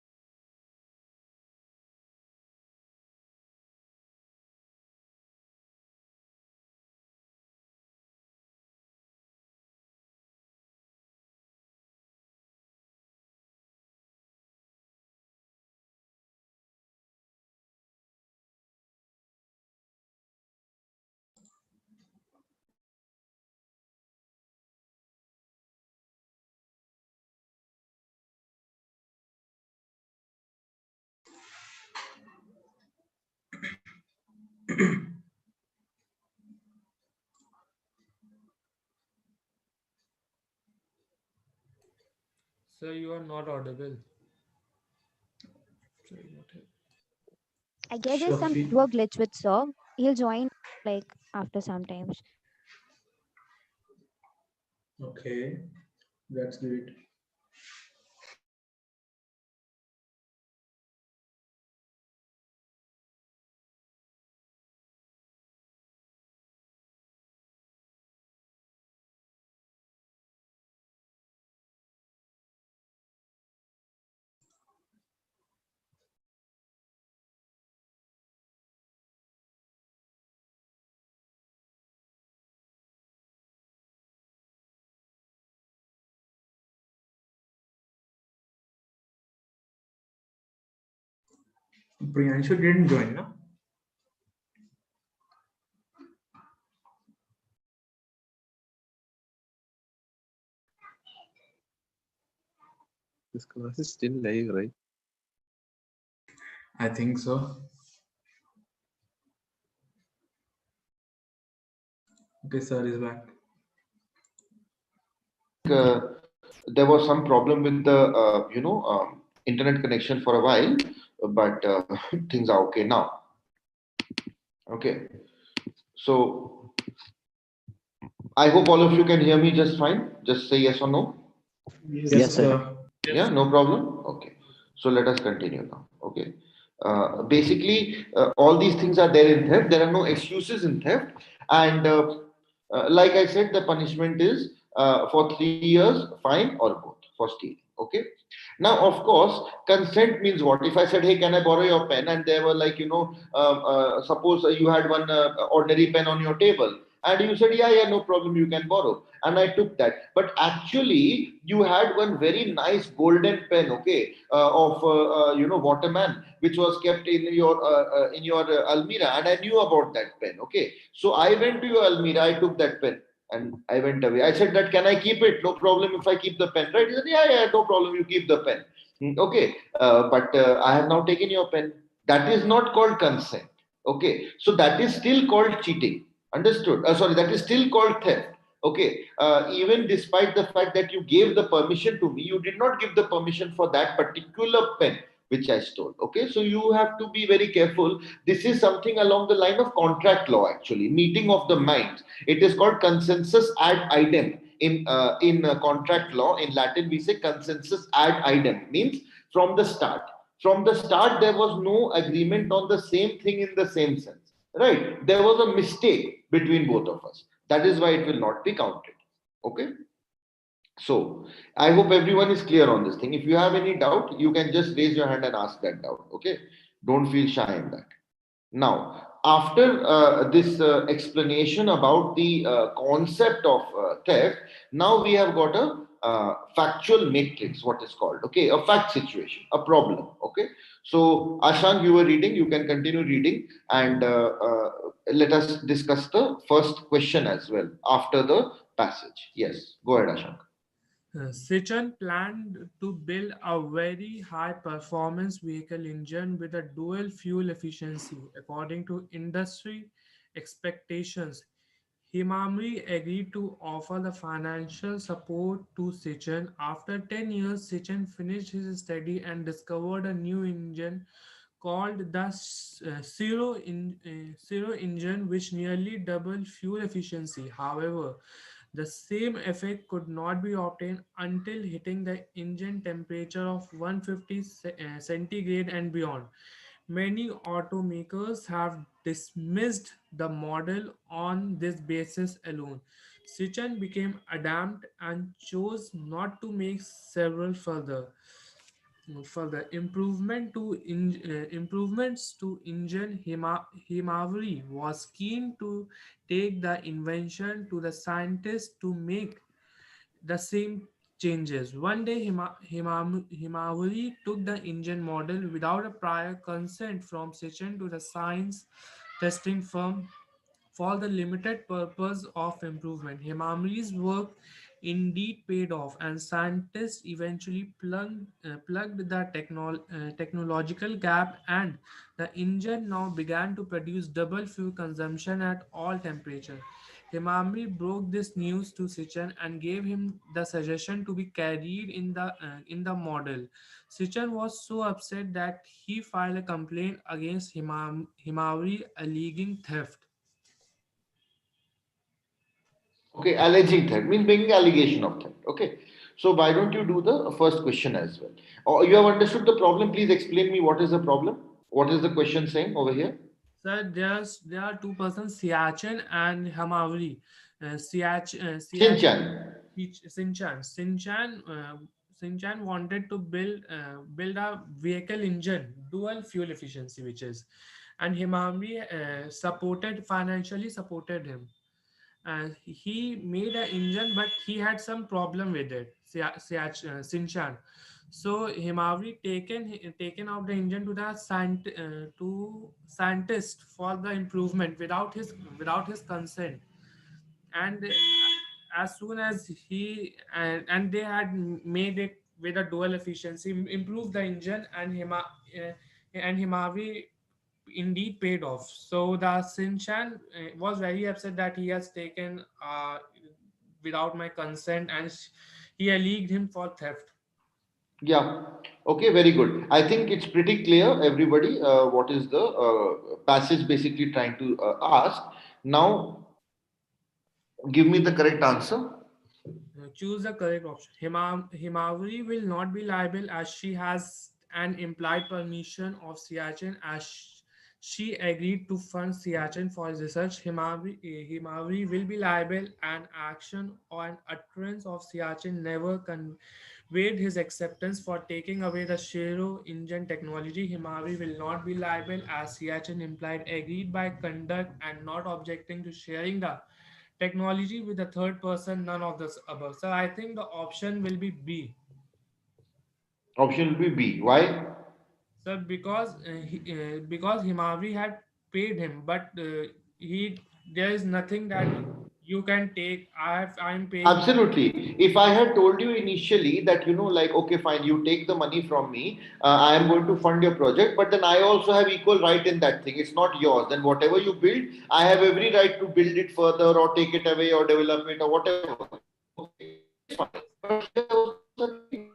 So you are not audible. Sorry, what happened? I guess there's some Shafi. network glitch with Sir. He'll join like after some times. Okay, that's great. Priyanshu didn't join, no? This class is still live, right? I think so. Okay, sir is back. There was some problem with the internet connection for a while, but things are okay now. Okay, so I hope all of you can hear me just fine. Just say yes or no. Yes, Yes, Yes. sir. sir. Yes, Yeah, sir. no problem. Okay, so let us continue now. Okay, basically, all these things are there in theft. There are no excuses in theft, and like I said, the punishment is for 3 years, fine or both for stealing. Okay. Now, of course, consent means what? If I said, "Hey, can I borrow your pen?" and they were like, suppose you had one ordinary pen on your table, and you said, "Yeah, yeah, no problem, you can borrow," and I took that. But actually, you had one very nice golden pen, okay, of Waterman, which was kept in your almirah, and I knew about that pen. Okay, so I went to your almirah, I took that pen. And I went away. I said that, can I keep it? No problem if I keep the pen, right? He said, yeah, yeah, no problem. You keep the pen. Okay, but I have now taken your pen. That is not called consent. Okay, so that is still called cheating. Understood? Sorry, that is still called theft. Okay, even despite the fact that you gave the permission to me, you did not give the permission for that particular pen which I stole. Okay, so you have to be very careful. This is something along the line of contract law, actually, meeting of the minds. It is called consensus ad idem. In contract law, in Latin, we say consensus ad idem, means from the start. From the start, there was no agreement on the same thing in the same sense. Right? There was a mistake between both of us. That is why it will not be counted. Okay. So I hope everyone is clear on this thing. If you have any doubt, you can just raise your hand and ask that doubt. Okay. Don't feel shy in that. Now, after this explanation about the concept of theft, now we have got a factual matrix, what is called, okay, a fact situation, a problem, okay. So, Ashank, you were reading, you can continue reading, and let us discuss the first question as well after the passage. Yes, go ahead, Ashank. Sichan planned to build a very high performance vehicle engine with a dual fuel efficiency according to industry expectations. Himamri agreed to offer the financial support to Sichan. After 10 years, Sichan finished his study and discovered a new engine called the Zero engine, which nearly doubled fuel efficiency. However, the same effect could not be obtained until hitting the engine temperature of 150 centigrade and beyond. Many automakers have dismissed the model on this basis alone. Sichan became adamant and chose not to make several further improvements to engine. Himawari was keen to take the invention to the scientists to make the same changes. One day, Himawari took the engine model without a prior consent from Sachin to the science testing firm for the limited purpose of improvement. Himamri's work indeed paid off, and scientists eventually plugged the technological gap, and the engine now began to produce double fuel consumption at all temperature. Himamri broke this news to Sichan and gave him the suggestion to be carried in the model. Sichan was so upset that he filed a complaint against Himawari alleging theft. Okay, alleging theft means making allegation of theft. Okay, so why don't you do the first question as well? Or you have understood the problem? Please explain me what is the problem. What is the question saying over here? Sir, there are two persons, Siachen and Hamauri. Shinchan. Sinchan wanted to build a vehicle engine, dual fuel efficiency, which is, and Himamri financially supported him. He made an engine, but he had some problem with it. Sinchan. So Himavari taken out the engine to the to scientist for the improvement without his consent, and as soon as and they had made it with a dual efficiency, improved the engine, and Himavi indeed paid off. So the Sinchan was very upset that he has taken without my consent, and he alleged him for theft. Yeah. Okay, very good. I think it's pretty clear, everybody, what is the passage basically trying to ask. Now, give me the correct answer. Choose the correct option. Himavari will not be liable as she has an implied permission of Siachen as she agreed to fund Siachen for his research. Himavari will be liable an action or an utterance of Siachen never conveyed his acceptance for taking away the Shero engine technology. Himavari will not be liable as Siachen implied agreed by conduct and not objecting to sharing the technology with the third person, none of this above. So I think the option will be B. Option will be B. Why? So because Himavari had paid him, but he there is nothing that you can take. I'm paying you. Absolutely. If I had told you initially that, like, okay, fine, you take the money from me, I am going to fund your project, but then I also have equal right in that thing. It's not yours. Then whatever you build, I have every right to build it further or take it away or develop it or whatever. Okay, it's fine. But here there was no such thing.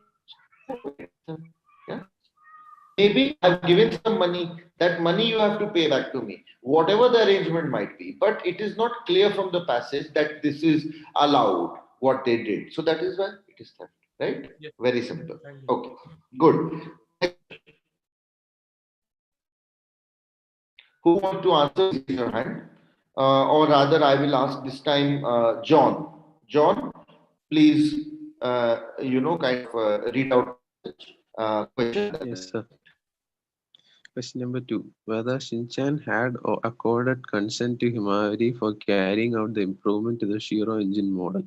Yeah. Maybe I've given some money. That money you have to pay back to me, whatever the arrangement might be. But it is not clear from the passage that this is allowed, what they did. So that is why it is theft, right? Yes, Very yes, simple. I agree. Okay, good. Who wants to answer? Please raise your hand. Or rather, I will ask this time John. John, please, kind of read out question. Yes, sir. Question number two. Whether Shinchan had or accorded consent to Himawari for carrying out the improvement to the Shiro engine model.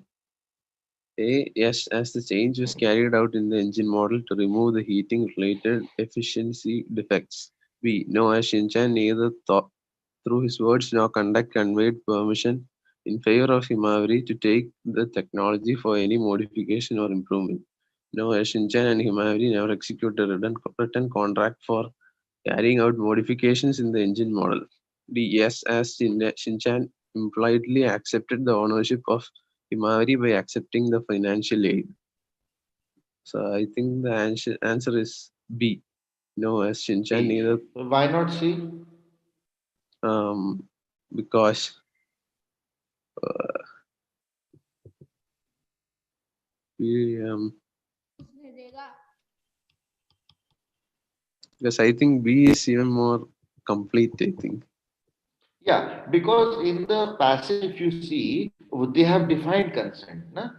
A. Yes, as the change was carried out in the engine model to remove the heating related efficiency defects. B. No, as Shinchan neither thought, through his words nor conduct conveyed permission in favor of Himawari to take the technology for any modification or improvement. No, as Shinchan and Himawari never executed a written contract for carrying out modifications in the engine model. The yes, as Shinchan impliedly accepted the ownership of Himawari by accepting the financial aid. So I think the answer is B. No, as Shinchan B. neither Why not C? um, because uh, we because I think B is even more complete. I think. Yeah, because in the passage, if you see, they have defined consent. Na?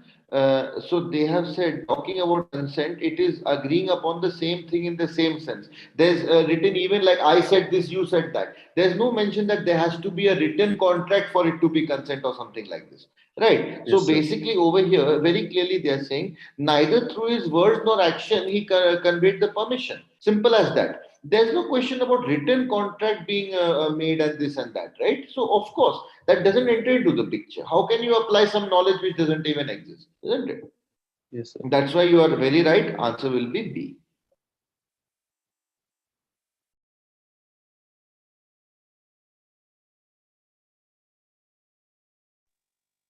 So they have said, talking about consent, it is agreeing upon the same thing in the same sense. There's written even like I said this, you said that. There's no mention that there has to be a written contract for it to be consent or something like this. Right. So Yes, sir. basically, over here, very clearly, they are saying neither through his words nor action he conveyed the permission. Simple as that. There's no question about written contract being made and this and that, right? So of course that doesn't enter into the picture. How can you apply some knowledge which doesn't even exist, isn't it? Yes, sir. That's why you are very right. Answer will be B.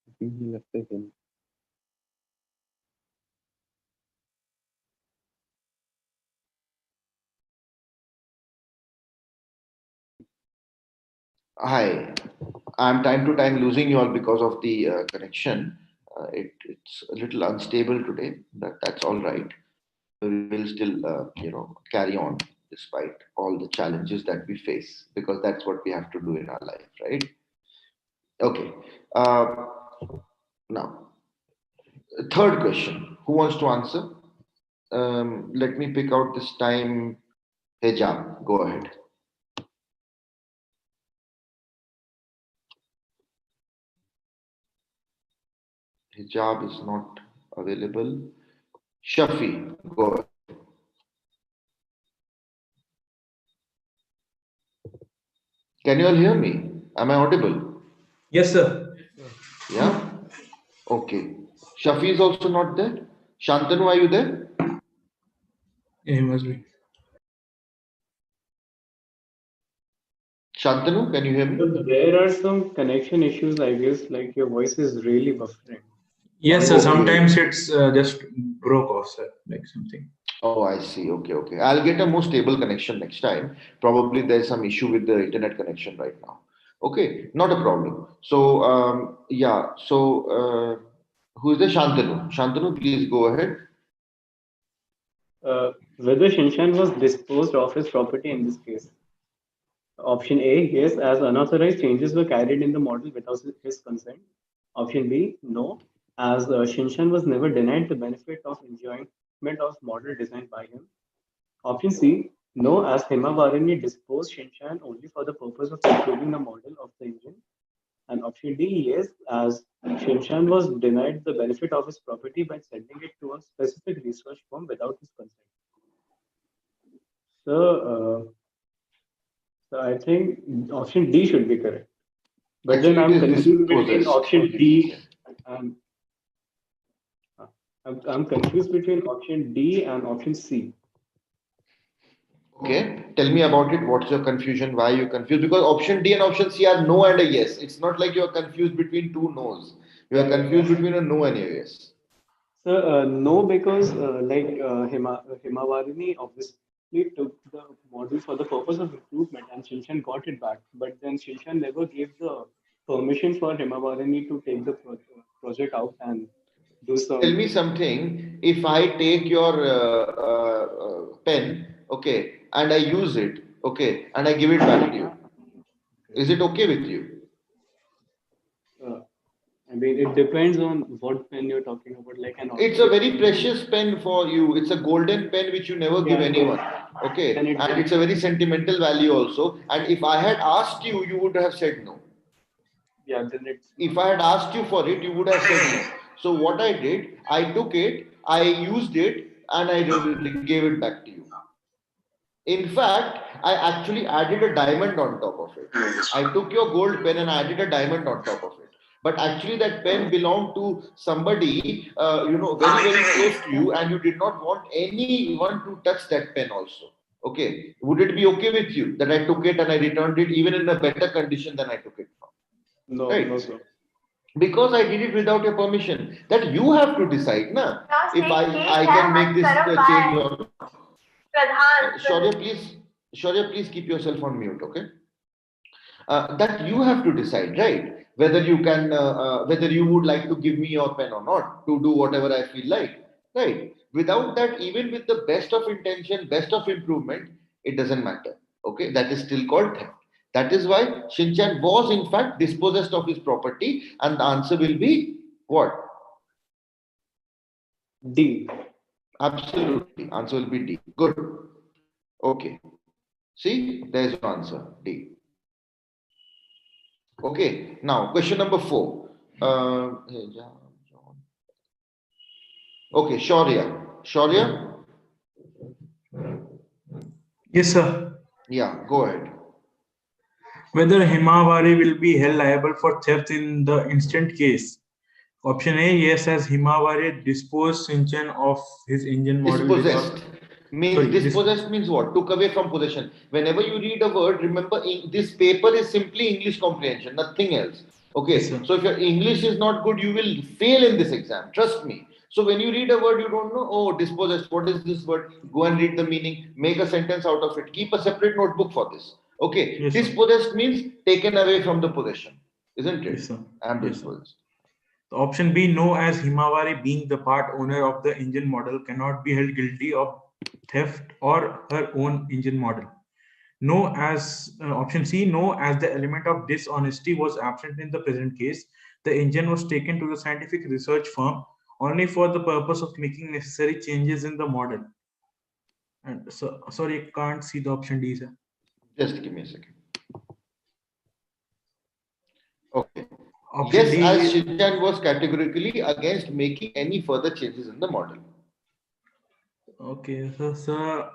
I think he left again. Hi, I'm time to time losing you all because of the connection. It's a little unstable today, but that's all right. We will still, carry on despite all the challenges that we face because that's what we have to do in our life, right? Okay. Uh, Now, third question. Who wants to answer? Let me pick out this time. Hijab, go ahead. Hijab is not available. Shafi, go ahead. Can you all hear me? Am I audible? Yes, sir. Yes, sir. Yeah? Okay. Shafi is also not there. Shantanu, are you there? Yeah, he must be. Shantanu, can you hear me? So there are some connection issues, I guess, like your voice is really buffering. Yes, sir. Okay. Sometimes it's just broke off, sir, like something. Oh, I see. Okay, okay. I'll get a more stable connection next time. Probably there's some issue with the internet connection right now. Okay, not a problem. So, yeah. So, who is the Shantanu? Shantanu, please go ahead. Whether Shinshan was disposed of his property in this case. Option A, yes, as unauthorized changes were carried in the model without his consent. Option B, no, as Shinshan was never denied the benefit of enjoyment of model designed by him. Option C, no, as Himavarini disposed Shinshan only for the purpose of improving the model of the engine. And option D, yes, as Shinshan was denied the benefit of his property by sending it to a specific research firm without his consent. So, so I think option D should be correct. But then Actually, it I'm is confused between dispossessed. option D and I'm confused between option D and option C. Okay, tell me about it. What's your confusion? Why you confused? Because option D and option C are no and a yes. It's not like you are confused between two no's. You are confused between a no and a yes. So no, because Himavarini obviously took the model for the purpose of improvement, and Shinshan got it back. But then Shinshan never gave the permission for Himavarini to take the project out and do Tell some. me something. If I take your pen, okay, and I use it, okay, and I give it back to you, is it okay with you? Uh, I mean, it depends on what pen you're talking about, like an It's a organic very pen. precious pen for you. It's a golden pen which you never give Yeah, anyone. then Okay, it and it's a very sentimental value also. And if I had asked you, you would have said no. yeah, then it's If not I good. had asked you for it, you would have said no. So what I did, I took it, I used it, and I gave it back to you. In fact, I actually added a diamond on top of it. I took your gold pen and I added a diamond on top of it. But actually, that pen belonged to somebody, very, very close to you, and you did not want anyone to touch that pen also. Okay. Would it be okay with you that I took it and I returned it even in a better condition than I took it from? No, no, Right? sir. Because I did it without your permission. That you have to decide, na? If I can make this change or not. Shaurya, please keep yourself on mute, okay? That you have to decide, right? Whether you would like to give me your pen or not to do whatever I feel like, right? Without that, even with the best of intention, best of improvement, it doesn't matter. Okay, that is still called theft. That is why Shinchan was in fact dispossessed of his property, and the answer will be what? D. Absolutely, answer will be D. Good. Okay. See, there's your answer, D. Okay, now question number 4. Okay, Shaurya. Shaurya? Yes, sir. Yeah, go ahead. Whether Himawari will be held liable for theft in the instant case. Option A, yes, as Himawari disposed Sinchan of his engine model without. Dispossessed means Sorry, dispossessed means what? Took away from possession. Whenever you read a word, remember this paper is simply English comprehension, nothing else. yes, Okay, sir. so if your English is not good, you will fail in this exam. Trust me. So when you read a word you don't know, oh, dispossessed, what is this word? Go and read the meaning, make a sentence out of it. Keep a separate notebook for this. Okay, Yes, sir. dispossessed means taken away from the possession, isn't Yes, it? sir. I'm Yes, sir. dispossessed. Option B, no, as Himawari being the part owner of the engine model cannot be held guilty of theft or her own engine model. No, as option C, no, as the element of dishonesty was absent in the present case. The engine was taken to the scientific research firm only for the purpose of making necessary changes in the model. And so, sorry, I can't see the option D, sir. Just give me a second. Okay. Option Yes, as D. Shinchan was categorically against making any further changes in the model. Okay, so sir.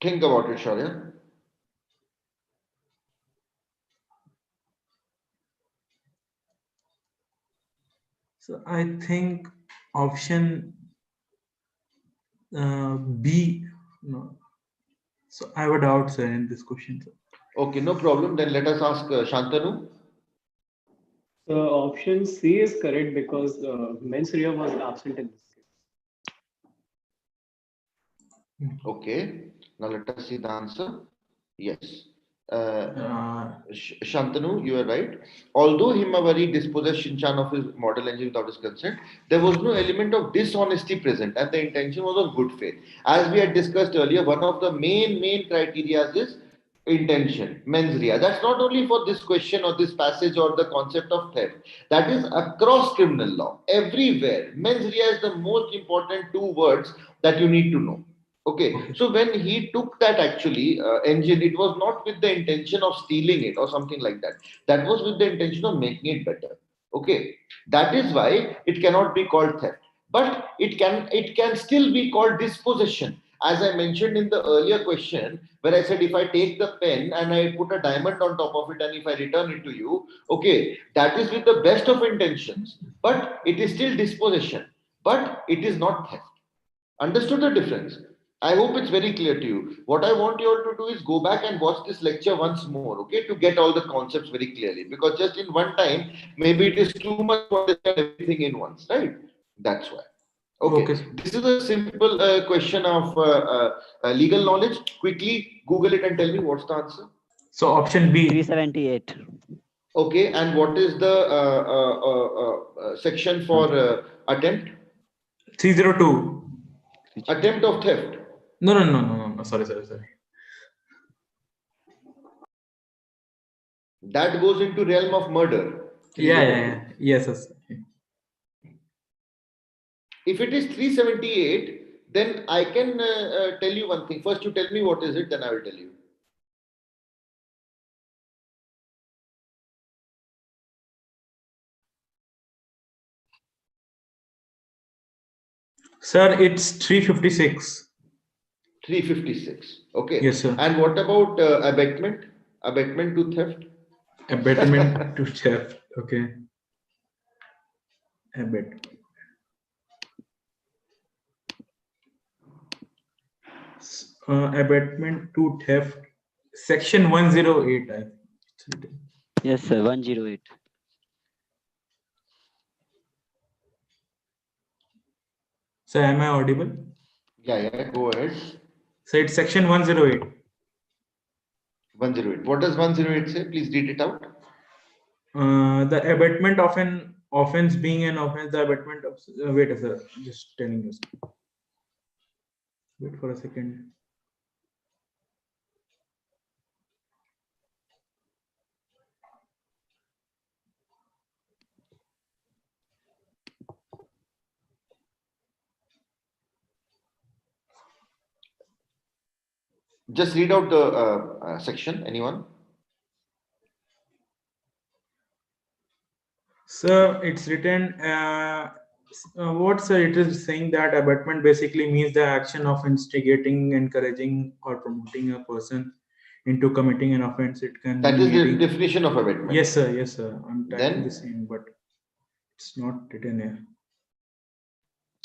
Think about it, Shaurya. So I think option B. No. So I have a doubt, sir, in this question, sir. Okay, no problem. Then let us ask Shantanu. So option C is correct because mens rea was absent in this case. Okay, now let us see the answer. Yes. Uh, Shantanu, you are right. Although Himawari dispossessed Shinchan of his model engine without his consent, there was no element of dishonesty present, and the intention was of good faith. As we had discussed earlier, one of the main criteria is intention, mens rea. That's not only for this question or this passage or the concept of theft. That is across criminal law, everywhere. Mens rea is the most important two words that you need to know. Okay, okay. so when he took that actually engine, it was not with the intention of stealing it or something like that. That was with the intention of making it better. Okay, that is why it cannot be called theft, but it can still be called dispossession. As I mentioned in the earlier question, where I said if I take the pen and I put a diamond on top of it and if I return it to you, okay, that is with the best of intentions, but it is still dispossession, but it is not theft. Understood the difference? I hope it's very clear to you. What I want you all to do is go back and watch this lecture once more, okay, to get all the concepts very clearly. Because just in one time, maybe it is too much to understand everything in once, right? That's why. Okay, Okay, sir. this is a simple question of legal knowledge. Quickly Google it and tell me what's the answer. So option B. 378. Okay, and what is the section for attempt? 302. Attempt of theft. No. Sorry. That goes into realm of murder. Yeah. Yes, yes. If it is 378, then I can tell you one thing. First, you tell me what is it, then I will tell you. Sir, it's 356. 356. Okay. Yes, sir. And what about abatement? Abatement to theft? Abatement to theft. Okay. Abet. Abatement to theft. Section 108. I think it's written. Yes, sir. 108. So am I audible? Yeah, go ahead. So it's section 108. 108. What does 108 say? Please read it out. The abatement of an offense being an offense, the abatement of wait, sir, just telling you. Wait for a second. Just read out the section. Anyone? So it's written. What's it is saying that abatement basically means the action of instigating, encouraging, or promoting a person into committing an offense. It can That be is the meeting. definition of abatement. Yes, sir. I'm typing the Then? same, but it's not written here.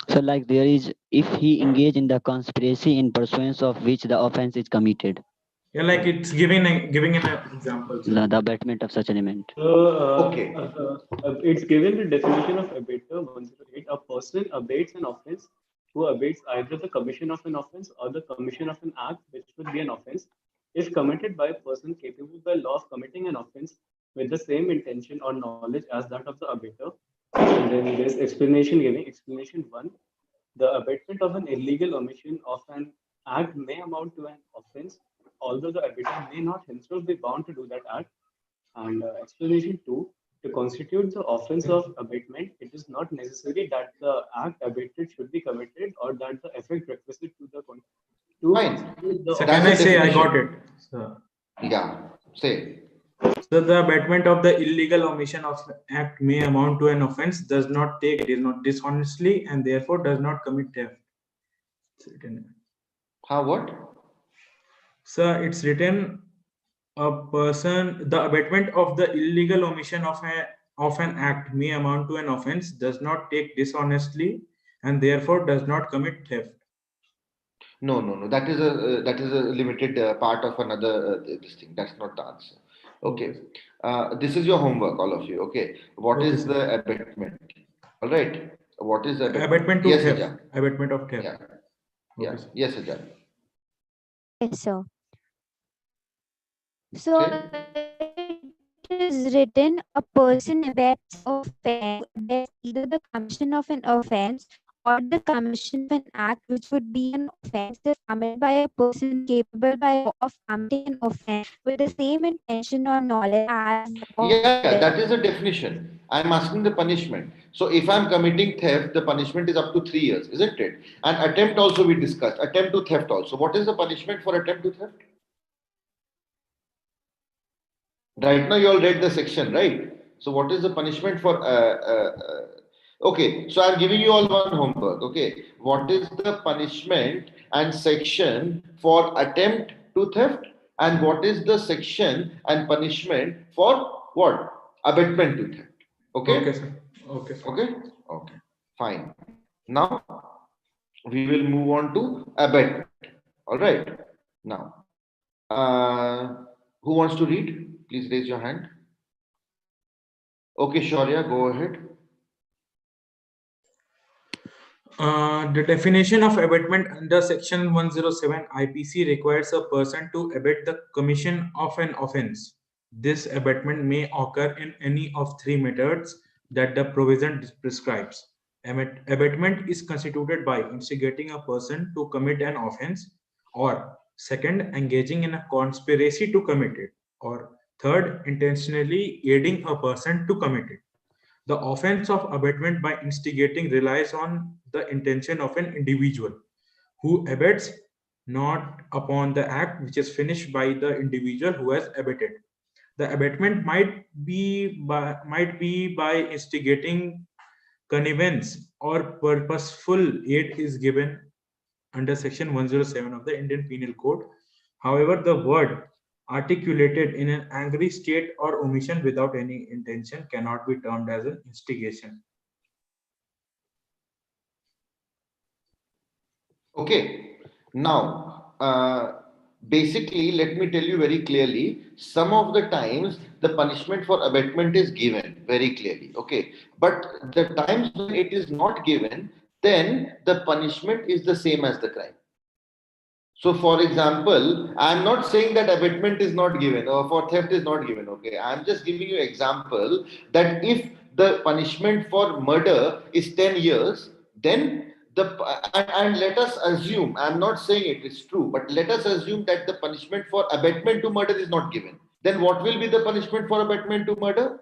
So, like there is, if he engage in the conspiracy in pursuance of which the offense is committed. Yeah, like it's giving an example. The abatement of such an element. So, Okay. it's given the definition of abater 108. A person abates an offense who abates either the commission of an offense or the commission of an act, which would be an offense, if committed by a person capable by law of committing an offense with the same intention or knowledge as that of the abater. And then there's explanation giving. Explanation 1. The abatement of an illegal omission of an act may amount to an offense, although the abater may not himself be bound to do that act. And explanation 2, to constitute the offense of abatement, it is not necessary that the act abated should be committed or that the effect requisite to Fine. constitute the So That's can I the say I definition. got it? So, Yeah. Say. so the abatement of the illegal omission of act may amount to an offense, does not take it is not dishonestly, and therefore does not commit theft. It's written. How what? So it's written a person the abatement of the illegal omission of an act may amount to an offense, does not take dishonestly, and therefore does not commit theft. No. That is a limited part of another this thing. That's not the answer. Okay. Okay, sir. This is your homework, all of you. Okay. What Okay, is sir. the abatement? All right. What is the abatement? Abatement to Yes, theft. Ajay. Abatement of theft. Yeah. Okay, Yeah. sir. Yes, Ajay. Yes, sir. So Say. it is written a person abets either the commission of an offense or the commission of an act which would be an offense if committed by a person capable by law of committing an offense with the same intention or knowledge as that of Yeah. abet. That is a definition. I'm asking the punishment. So if I'm committing theft, the punishment is up to 3 years, isn't it? And attempt also we discussed. Attempt to theft also. What is the punishment for attempt to theft? Right now, you all read the section, right? So, what is the punishment for? Okay, so I'm giving you all one homework. Okay, what is the punishment and section for attempt to theft, and what is the section and punishment for what? Abetment to theft. Okay, Okay, sir. Okay, sir. okay, okay, fine. Now we will move on to abetment. All right. Now, who wants to read? Please raise your hand. Okay, Shaurya, go ahead. The definition of abatement under Section 107 IPC requires a person to abet the commission of an offense. This abatement may occur in any of three methods that the provision prescribes. Abatement is constituted by instigating a person to commit an offense, or second, engaging in a conspiracy to commit it, or third, intentionally aiding a person to commit it. The offense of abatement by instigating relies on the intention of an individual who abets, not upon the act which is finished by the individual who has abated. The abatement might be by instigating connivance or purposeful aid is given under section 107 of the Indian Penal Code. However, the word articulated in an angry state or omission without any intention cannot be termed as an instigation. Okay. Now, basically, let me tell you very clearly. Some of the times the punishment for abatement is given very clearly. Okay. But the times when it is not given, then the punishment is the same as the crime. So, for example, I'm not saying that abatement is not given or for theft is not given. Okay, I'm just giving you example that if the punishment for murder is 10 years, then and let us assume, I'm not saying it is true, but let us assume that the punishment for abatement to murder is not given. Then what will be the punishment for abatement to murder?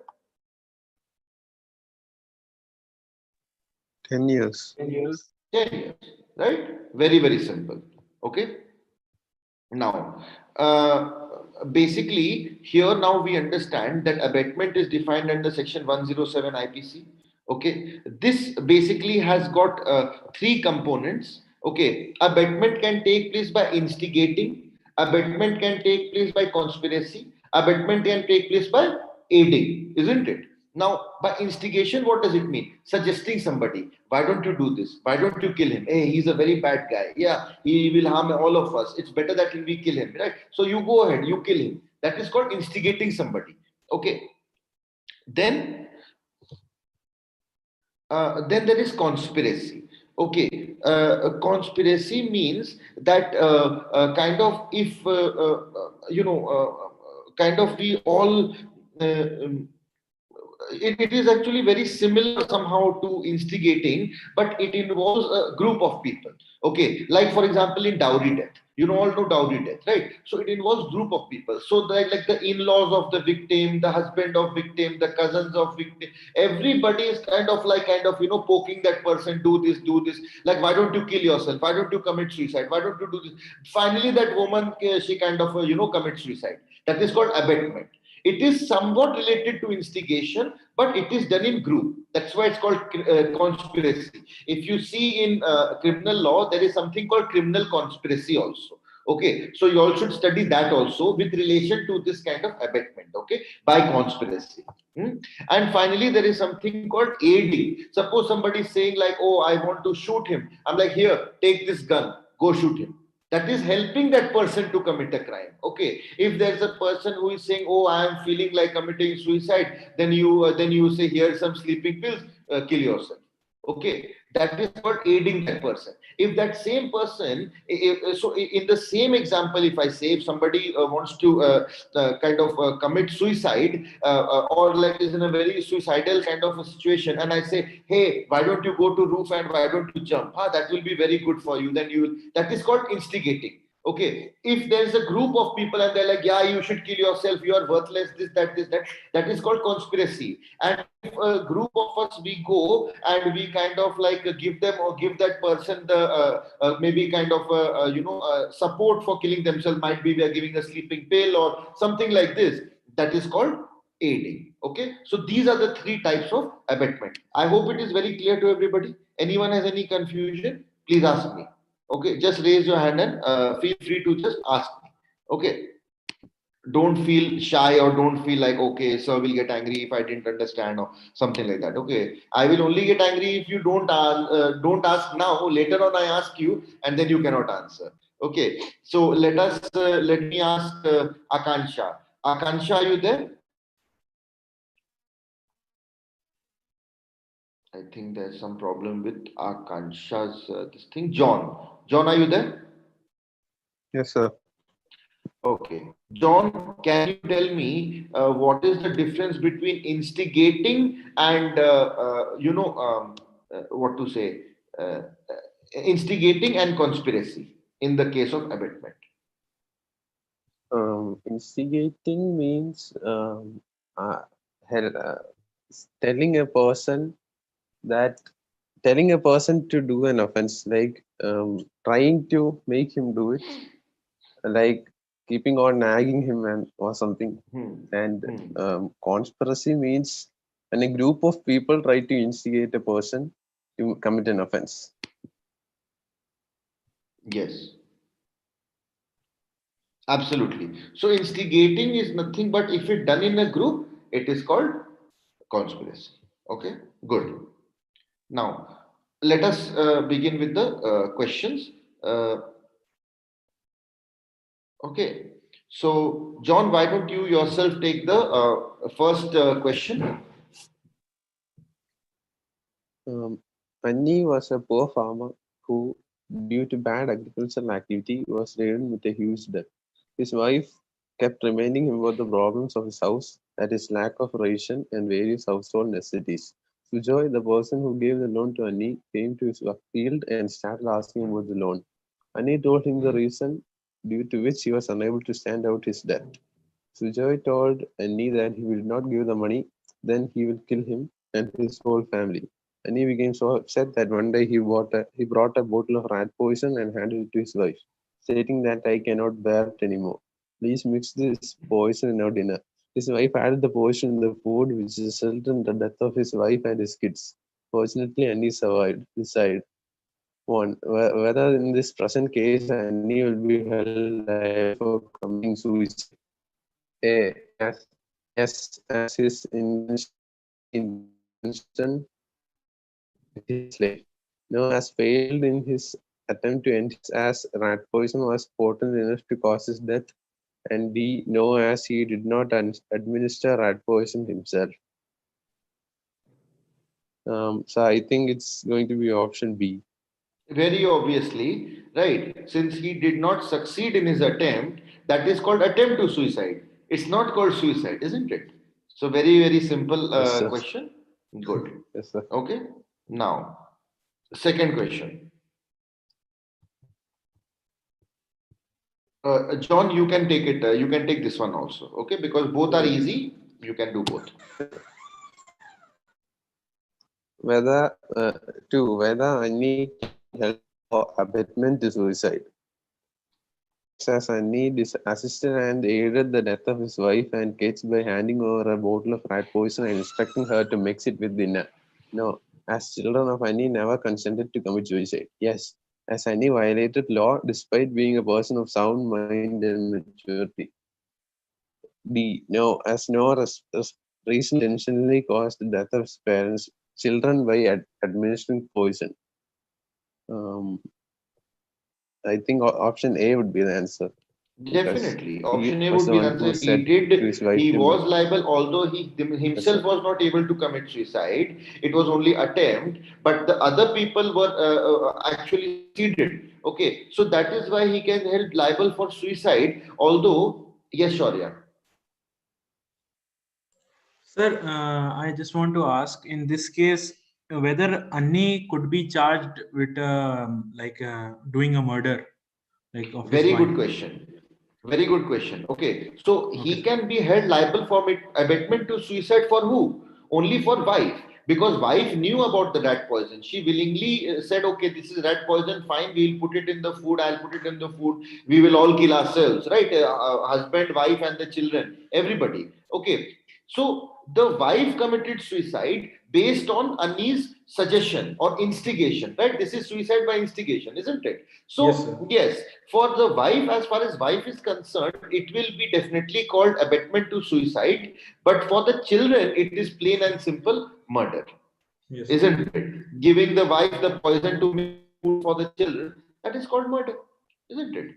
10 years. 10 years, right? Very simple. Okay. Now, basically, here now we understand that abatement is defined under Section 107 IPC. Okay, this basically has got three components. Okay, abatement can take place by instigating, abatement can take place by conspiracy, abatement can take place by aiding, isn't it? Now, by instigation, what does it mean? Suggesting somebody, why don't you do this? Why don't you kill him? Hey, he's a very bad guy. Yeah, he will harm all of us. It's better that we kill him, right? So you go ahead, you kill him. That is called instigating somebody. Okay. Then, then there is conspiracy. Okay, conspiracy means that kind of if kind of we all it is actually very similar somehow to instigating, but it involves a group of people. Okay, like for example, in dowry death, you know, all know dowry death, right? So it involves group of people. So like the in-laws of the victim, the husband of victim, the cousins of victim, everybody is kind of poking that person, do this. Like, why don't you kill yourself? Why don't you commit suicide? Why don't you do this? Finally, that woman she kind of commits suicide. That is called abatement. It is somewhat related to instigation, but it is done in group. That's why it's called conspiracy. If you see in criminal law, there is something called criminal conspiracy also. Okay, so you all should study that also with relation to this kind of abatement. Okay, by conspiracy. Hmm? And finally, there is something called aiding. Suppose somebody is saying like, "Oh, I want to shoot him." I'm like, "Here, take this gun, go shoot him." That is helping that person to commit a crime. Okay, if there's a person who is saying, oh, I am feeling like committing suicide, then you say, here's some sleeping pills, kill yourself. Okay, that is called aiding that person. If that same person, in the same example, if I say, if somebody wants to kind of commit suicide, or like is in a very suicidal kind of a situation, and I say, hey, why don't you go to roof and why don't you jump, that will be very good for you, then you will, that is called instigating. Okay, if there's a group of people and they're like, yeah, you should kill yourself, you are worthless, this that, that is called conspiracy. And if a group of us, we go and we kind of like give them or give that person the maybe kind of support for killing themselves, might be we are giving a sleeping pill or something like this, that is called aiding. Okay, so these are the three types of abetment. I hope it is very clear to everybody. Anyone has any confusion, please ask me. Okay, just raise your hand and feel free to just ask me. Okay, don't feel shy or don't feel like, okay, sir will get angry if I didn't understand or something like that. Okay, I will only get angry if you don't ask now. Later on, I ask you, and then you cannot answer. Okay, so let me ask Akansha. Akansha, are you there? I think there's some problem with Akansha's this thing. John, are you there? Yes, sir. Okay. John, can you tell me what is the difference between instigating and, what to say, instigating and conspiracy in the case of abetment? Instigating means uh, hel- uh, telling a person that telling a person to do an offense, like trying to make him do it, like keeping on nagging him and or something. Hmm. And Hmm. conspiracy means when a group of people try to instigate a person to commit an offense. Yes, absolutely. So instigating is nothing but if it done in a group, it is called conspiracy. Okay, good. Now, let us begin with the questions. Uh, okay. So, John, why don't you yourself take the first question? Annie was a poor farmer who, due to bad agricultural activity, was ridden with a huge debt. His wife kept reminding him about the problems of his house, that is, lack of ration and various household necessities. Sujoy, the person who gave the loan to Annie, came to his field and started asking about the loan. Annie told him the reason due to which he was unable to stand out his debt. Sujoy told Annie that he will not give the money, then he will kill him and his whole family. Annie became so upset that one day he brought a bottle of rat poison and handed it to his wife, stating that I cannot bear it anymore. Please mix this poison in our dinner. His wife added the poison in the food, which resulted in the death of his wife and his kids. Fortunately, Annie survived. Decide one whether in this present case Annie will be held liable for committing suicide. A. Yes, as his intention with his life. No, as failed in his attempt to end his as rat poison was potent enough to cause his death. And D. No, as he did not administer rat poison himself. So I think it's going to be option B. Very obviously, right? Since he did not succeed in his attempt, that is called attempt to suicide. It's not called suicide, isn't it? So, very, very simple Yes, sir. question. Good. Yes, sir. Okay. Now, second question. John, you can take it. You can take this one also. Okay, because both are Okay. easy. You can do both. Whether whether Annie can be held for abetment to suicide. Yes, as Annie assisted and aided the death of his wife and kids by handing over a bottle of rat poison and instructing her to mix it with dinner. No, as children of Annie never consented to commit suicide. Yes, as Annie violated law despite being a person of sound mind and maturity. D. No, as no reason intentionally caused the death of his parents, children by administering poison. Um, I think option A would be the answer because Definitely. he Option A was would the be the one who answer. said He to his did, wife he to was liable, although he yes, sir. himself was not able to commit suicide. It was only attempt, but the other people were actually succeeded. Okay, so that is why he can held liable for suicide. Although, yes, Shaurya. Sir, I just want to ask in this case whether Annie could be charged with doing a murder like of his Very wife. good question. Very good question. Okay, so Okay, he sir. can be held liable for abetment to suicide for who? Only for wife, because wife knew about the rat poison. She willingly said, "Okay, this is rat poison. Fine, we'll put it in the food. I'll put it in the food. We will all kill ourselves, right? Husband, wife, and the children, everybody. Okay, so the wife committed suicide based on Annie's suggestion or instigation, right? This is suicide by instigation, isn't it? Yes, So sir. yes, for the wife, as far as wife is concerned, it will be definitely called abetment to suicide. But for the children, it is plain and simple murder, Yes, sir. isn't it? Giving the wife the poison to make food for the children, that is called murder, isn't it?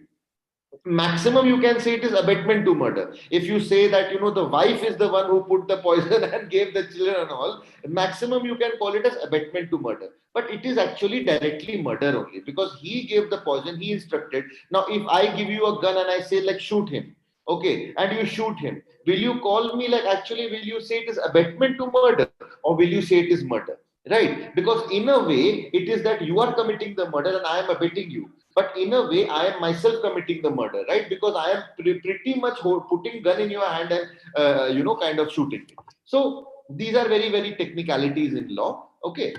Maximum you can say it is abetment to murder. If you say that the wife is the one who put the poison and gave the children and all, maximum you can call it as abetment to murder, but it is actually directly murder only, because he gave the poison, he instructed. Now if I give you a gun and I say, like, shoot him, okay, and you shoot him, will you call me, like, actually will you say it is abetment to murder, or will you say it is murder? Right, because in a way it is that you are committing the murder and I am abetting you, but in a way I am myself committing the murder, right? Because I am pretty much putting gun in your hand and kind of shooting it. So these are very, very technicalities in law. Okay,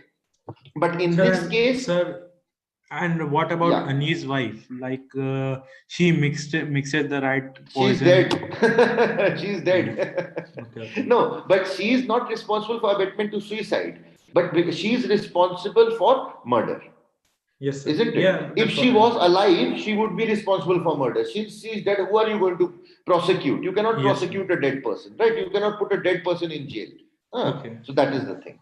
but in Sir, this and case, sir, and what about yeah, Annie's wife? She mixed the right she's poison. dead. She's Yeah. dead. Okay, okay. No, but she is not responsible for abetment to suicide, but she is responsible for murder, Yes, sir. isn't it? Yeah, If that's she what I was meant. alive, she would be responsible for murder. Since she's dead, who are you going to prosecute? You cannot Yes, sir. prosecute a dead person, right? You cannot put a dead person in jail. Okay. So that is the thing.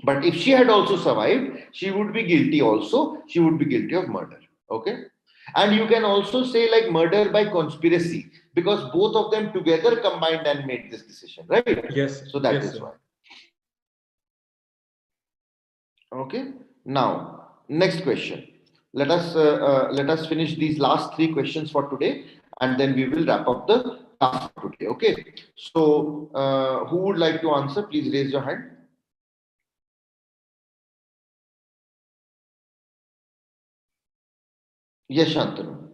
But if she had also survived, she would be guilty also. She would be guilty of murder. Okay. And you can also say, like, murder by conspiracy, because both of them together combined and made this decision, right? Yes, sir. So that Yes, is sir. why. Okay. Now, next question. Let us finish these last three questions for today, and then we will wrap up the class for today. Okay. So, who would like to answer? Please raise your hand. Yes, Shantanu.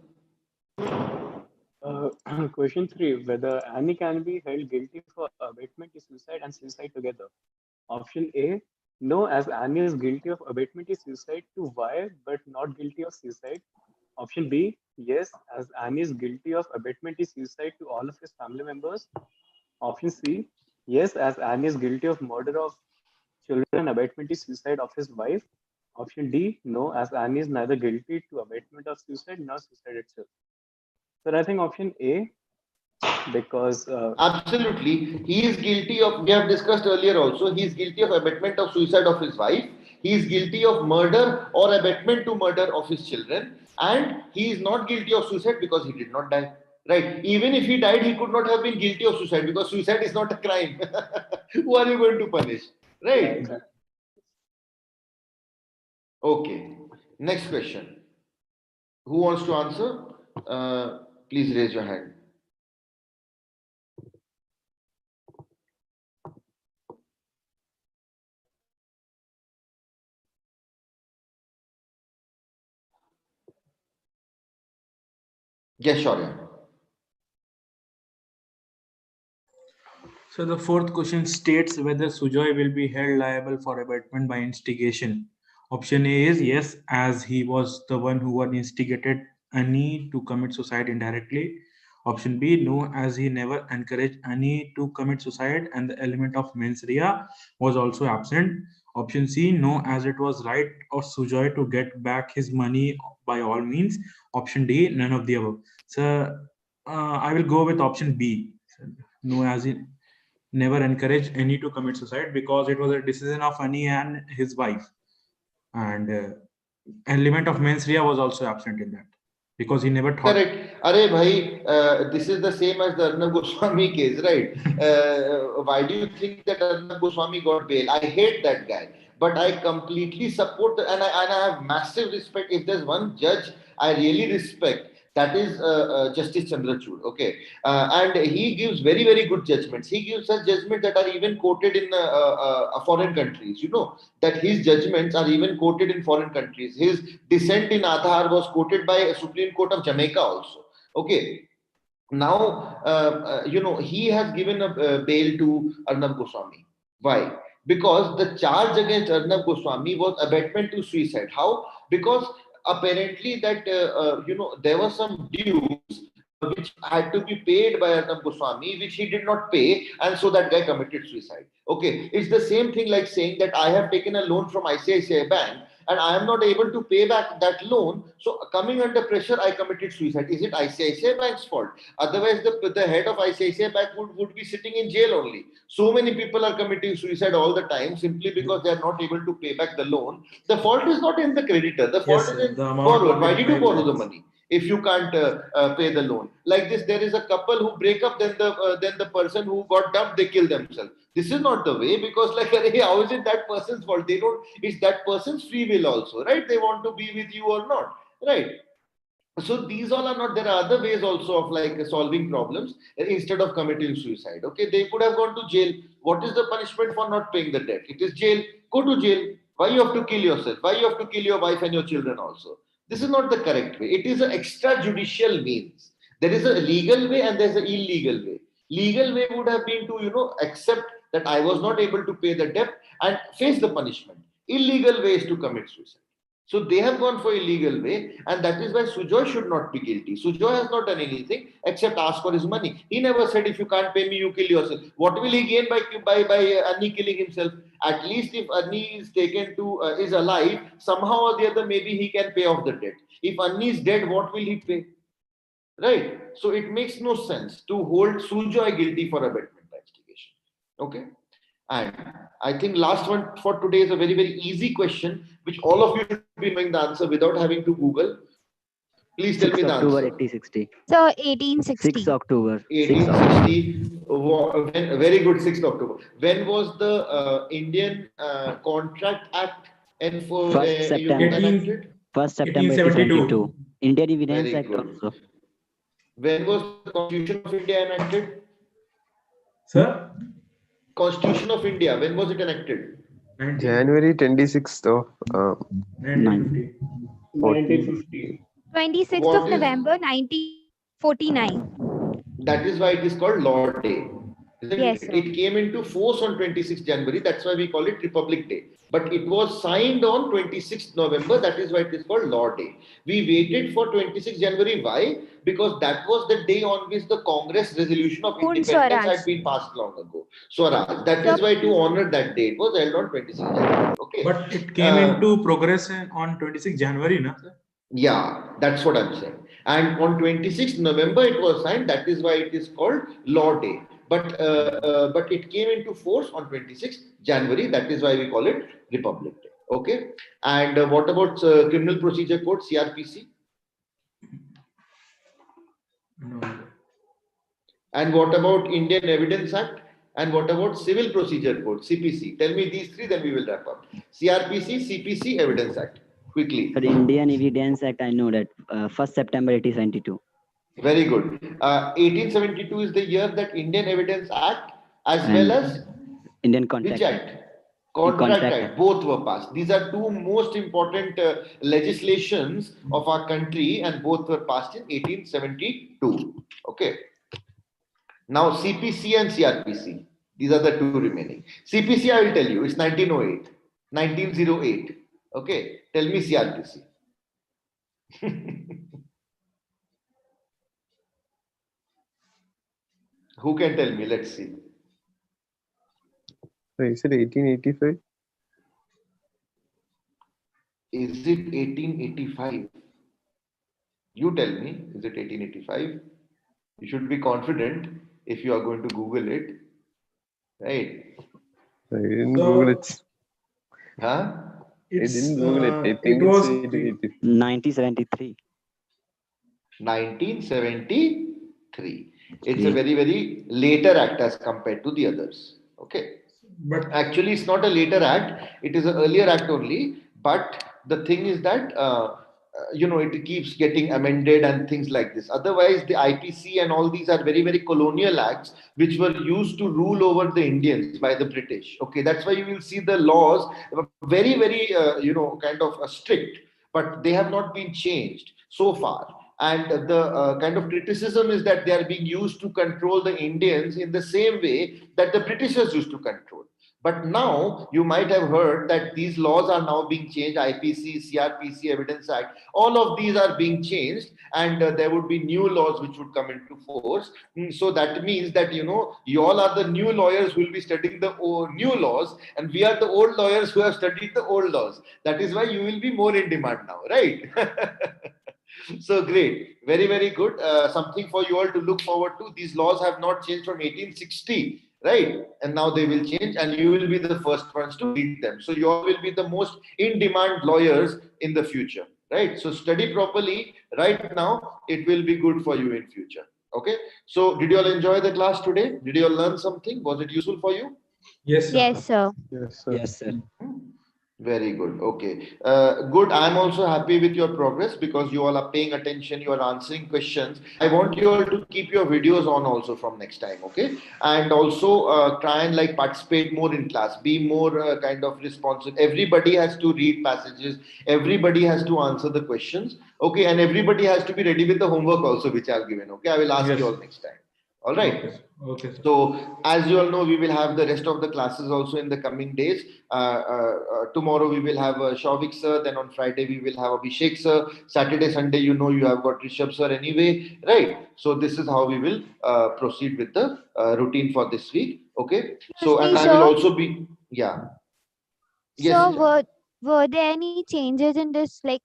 Question 3, whether Annie can be held guilty for abatement is suicide and suicide together. Option A, no, as Annie is guilty of abatement is suicide to wife but not guilty of suicide. Option B, yes, as Annie is guilty of abatement is suicide to all of his family members. Option C, yes, as Annie is guilty of murder of children and abatement is suicide of his wife. Option D, no, as Annie is neither guilty to abatement of suicide nor suicide itself. So I think option A, because Absolutely. He is guilty of, we have discussed earlier also, he is guilty of abetment of suicide of his wife. He is guilty of murder or abetment to murder of his children. And he is not guilty of suicide because he did not die. Right. Even if he died, he could not have been guilty of suicide, because suicide is not a crime. Who are you going to punish? yeah, Right. exactly. Okay. Next question. Who wants to answer? Please raise your hand. Yes, Shaurya. So the fourth question states whether Sujoy will be held liable for abetment by instigation. Option A is yes, as he was the one who had instigated Annie to commit suicide indirectly. Option B, no, as he never encouraged Annie to commit suicide and the element of mens rea was also absent. Option C, no, as it was right of Sujoy to get back his money by all means. Option D, none of the above. So I will go with option B. No, as he never encouraged any to commit suicide because it was a decision of Ani and his wife. And element of mens rea was also absent in that, because he never thought. Correct. Arey bhai, this is the same as the Arnab Goswami case, right? Why do you think that Arnab Goswami got bail? I hate that guy, but I completely support and I have massive respect. If there's one judge I really respect, that is Justice Chandrachud. Okay, and he gives very good judgments. He gives such judgments that are even quoted in foreign countries. You know that his judgments are even quoted in foreign countries. His dissent in Aadhaar was quoted by a Supreme Court of Jamaica also. Okay, now he has given a bail to Arnab Goswami. Why? Because the charge against Arnab Goswami was abetment to suicide. How? Because apparently that there were some dues which had to be paid by Arnab Goswami, which he did not pay, and so that guy committed suicide. Okay, it's the same thing like saying that I have taken a loan from ICICI Bank and I am not able to pay back that loan. So coming under pressure, I committed suicide. Is it ICICI Bank's fault? Otherwise, the head of ICICI Bank would be sitting in jail only. So many people are committing suicide all the time simply because they are not able to pay back the loan. The fault is not in the creditor. The fault Yes, is in the amount borrower. was Why in did you 5 borrow the lakhs. money if you can't pay the loan? Like this, there is a couple who break up, then the person who got dumped, they kill themselves. This is not the way, because like how is it that person's fault? They don't. It's that person's free will also, right? They want to be with you or not, right? So these all are not. There are other ways also of like solving problems instead of committing suicide. Okay, they could have gone to jail. What is the punishment for not paying the debt? It is jail. Go to jail. Why you have to kill yourself? Why you have to kill your wife and your children also? This is not the correct way. It is an extrajudicial means. There is a legal way and there is an illegal way. Legal way would have been to accept that I was not able to pay the debt and face the punishment. Illegal way is to commit suicide. So they have gone for illegal way, and that is why Sujoy should not be guilty. Sujoy has not done anything except ask for his money. He never said, "If you can't pay me, you kill yourself." What will he gain by Annie killing himself? At least if Annie is taken to is alive, somehow or the other, maybe he can pay off the debt. If Annie is dead, what will he pay? Right? So it makes no sense to hold Sujoy guilty for abetment by instigation. Okay. And I think last one for today is a very easy question, which all of you should be knowing the answer without having to Google. Please tell me 6 the October answer. 1860. So 1860. 6 October. 6 October. 1860. Very good. 6th October. When was the Indian Contract Act and for 1st September. enacted? 1st September 1872. 1872. Indian Evidence Very Act good. also. When was the Constitution of India enacted? Sir? Constitution of India. When was it enacted? January 26th of 1950. 1950. 26th What of is November 1949. that is why it is called Lord Day. Isn't Yes, it? sir. It came into force on 26th January. That's why we call it Republic Day. But it was signed on 26th November. That is why it is called Lord Day. We waited for 26th January. Why? Because that was the day on which the Congress resolution of Purn independence Swaraj. had been passed long ago. Swaraj. That So is why to honor that day, it was held on 26th January. Okay. But it came into progress on 26 January, na? Sir? Yeah, that's what I'm saying. And on 26th November it was signed. That is why it is called Law Day. But it came into force on 26th January. That is why we call it Republic Day. Okay. And what about Criminal Procedure Code (CRPC)? No. And what about Indian Evidence Act? And what about Civil Procedure Code (CPC)? Tell me these three, then we will wrap up. CRPC, CPC, Evidence Act. Quickly. For the Indian Evidence Act, I know that 1st September 1872. Very good. 1872 is the year that Indian Evidence Act as And well as Indian which Contract Act? Act. Contract Contract Act. Act. Both were passed. These are two most important legislations of our country, and both were passed in 1872. Okay. Now CPC and CRPC. These are the two remaining. CPC, I will tell you, it's 1908. 1908. Okay. Tell me CRPC. Who can tell me? Let's see. So is it 1885? Is it 1885? You tell me, is it 1885? You should be confident if you are going to Google it. Right? I didn't So- Google it. Huh? I It's didn't Google it. I it think it's was 1973. 1973. It's a Great. very, very later act as compared to the others. Okay. but Actually, it's not a later act, it is an earlier act only. But the thing is that, it keeps getting amended and things like this. Otherwise, the IPC and all these are very, very colonial acts which were used to rule over the Indians by the British. Okay, that's why you will see the laws very, very, kind of strict, but they have not been changed so far. And the kind of criticism is that they are being used to control the Indians in the same way that the Britishers used to control. But now you might have heard that these laws are now being changed. IPC, CRPC, Evidence Act, all of these are being changed, and there would be new laws which would come into force. So that means that you all are the new lawyers who will be studying the new laws, and we are the old lawyers who have studied the old laws. That is why you will be more in demand now, right? So great, very, very good. Something for you all to look forward to. These laws have not changed from 1860, right? And now they will change, and you will be the first ones to read them. So you all will be the most in demand lawyers in the future, right? So study properly right now. It will be good for you in future. Okay. So did you all enjoy the class today? Did you all learn something? Was it useful for you? yes, sir. Yes, sir. yes, sir. Yes, sir. Very good. Okay. Good. I'm also happy with your progress because you all are paying attention. You are answering questions. I want you all to keep your videos on also from next time. Okay. And also try and like participate more in class. Be more kind of responsive. Everybody has to read passages. Everybody has to answer the questions. Okay. And everybody has to be ready with the homework also, which I've given. Okay. I will ask you Yes. all next time. All Okay, right. sir. Okay, sir. So, as you all know, we will have the rest of the classes also in the coming days. Tomorrow we will have Shavik sir. Then on Friday we will have Abhishek sir. Saturday, Sunday, you have got Rishabh sir anyway, right? So this is how we will proceed with the routine for this week. Okay. Excuse So, me, and I will sir. also be, yeah. Yes, So Sija. were there any changes in this, like,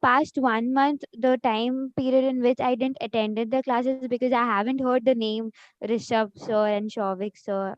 past 1 month, the time period in which I didn't attended the classes because I haven't heard the name Rishabh sir and Shavik sir.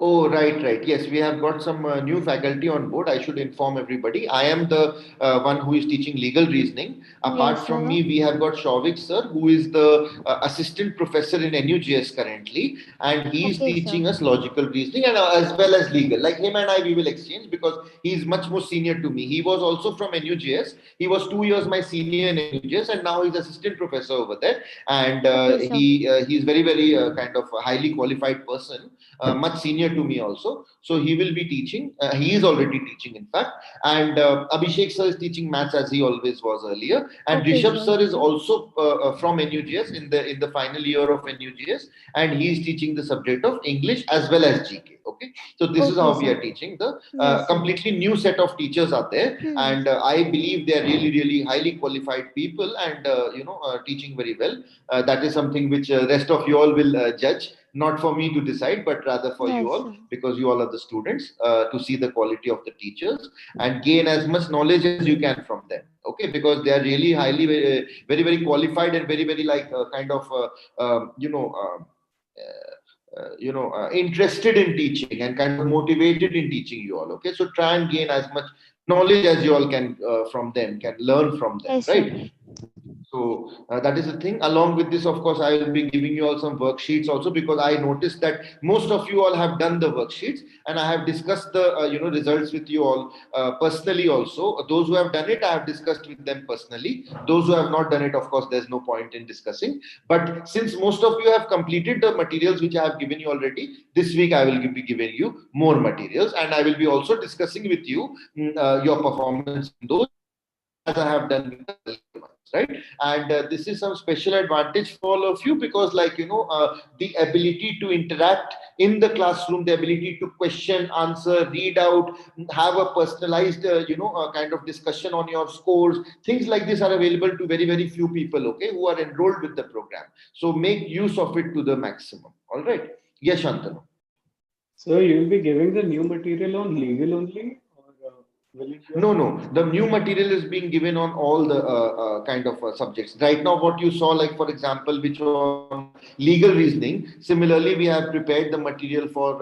Oh, right, right. Yes, we have got some new faculty on board. I should inform everybody. I am the one who is teaching legal reasoning. Yes, Apart from sir. me, we have got Shavik sir, who is the assistant professor in NUJS currently, and he is Okay, sir. teaching us logical reasoning and as well as legal. Like him and I, we will exchange because he is much more senior to me. He was also from NUJS. He was 2 years my senior in NUJS, and now he's assistant professor over there. And Okay, sir. he's very, very kind of a highly qualified person, much senior to me also. So he will be teaching. He is already teaching, in fact. And Abhishek sir is teaching maths as he always was earlier. And Okay, Rishabh sir. sir is also from NUGS in the final year of NUGS, and he is teaching the subject of English as well as GK. Okay, so this is Okay, how we sir. are teaching. The Yes, sir. completely new set of teachers are there, Hmm. and I believe they are really, really highly qualified people, and teaching very well. That is something which rest of you all will judge, not for me to decide, but rather for you Yes, all, sir. because you all are the students, to see the quality of the teachers and gain as much knowledge as you can from them. Okay, because they are really highly, very, very qualified and very, very like kind of interested in teaching and kind of motivated in teaching you all. Okay, so try and gain as much knowledge as you all can from them, can learn from them, Yes, sir. right? So that is the thing. Along with this, of course, I will be giving you all some worksheets also, because I noticed that most of you all have done the worksheets, and I have discussed the results with you all personally also. Those who have done it, I have discussed with them personally. Those who have not done it, of course, there's no point in discussing. But since most of you have completed the materials which I have given you already, this week I will be giving you more materials, and I will be also discussing with you your performance in those, as I have done with the earlier ones, right? And this is some special advantage for all of you, because, like, the ability to interact in the classroom, the ability to question, answer, read out, have a personalized, kind of discussion on your scores, things like this are available to very, very few people, okay, who are enrolled with the program. So make use of it to the maximum. All right. Yes, Shantanu. So you'll be giving the new material on legal only, or will it be on No, all no. the The subjects? new material is being given on all the kind of subjects. Right now, what you saw, like for example, which was on legal reasoning. Similarly, we have prepared the material for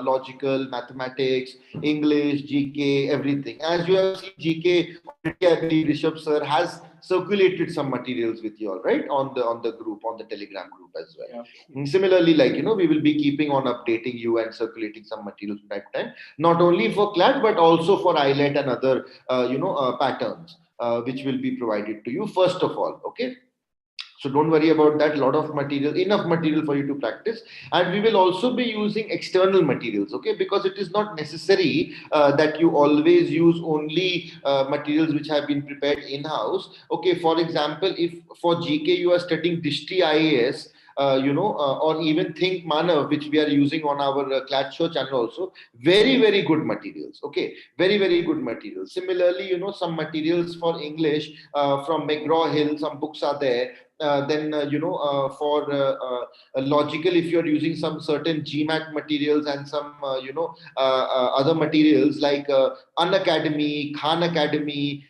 logical, mathematics, English, GK, everything. As you have seen, GK already, I believe Rishabh sir has circulated some materials with you all, right, on the group, on the Telegram group as well. Yeah. Similarly, like we will be keeping on updating you and circulating some materials from time to time, not only for CLAT but also for IELTS and other patterns which will be provided to you first of all. Okay, so don't worry about that. Lot of material, enough material for you to practice. And we will also be using external materials, okay, because it is not necessary that you always use only materials which have been prepared in house. Okay, for example, if for GK you are studying Dishti IAS, or even Think Manav, which we are using on our Clad Show channel also. Very, very good materials. Okay, very, very good materials. Similarly, some materials for English from McGraw Hill, some books are there. Then for logical, if you're using some certain GMAT materials and some other materials like Unacademy, Khan Academy,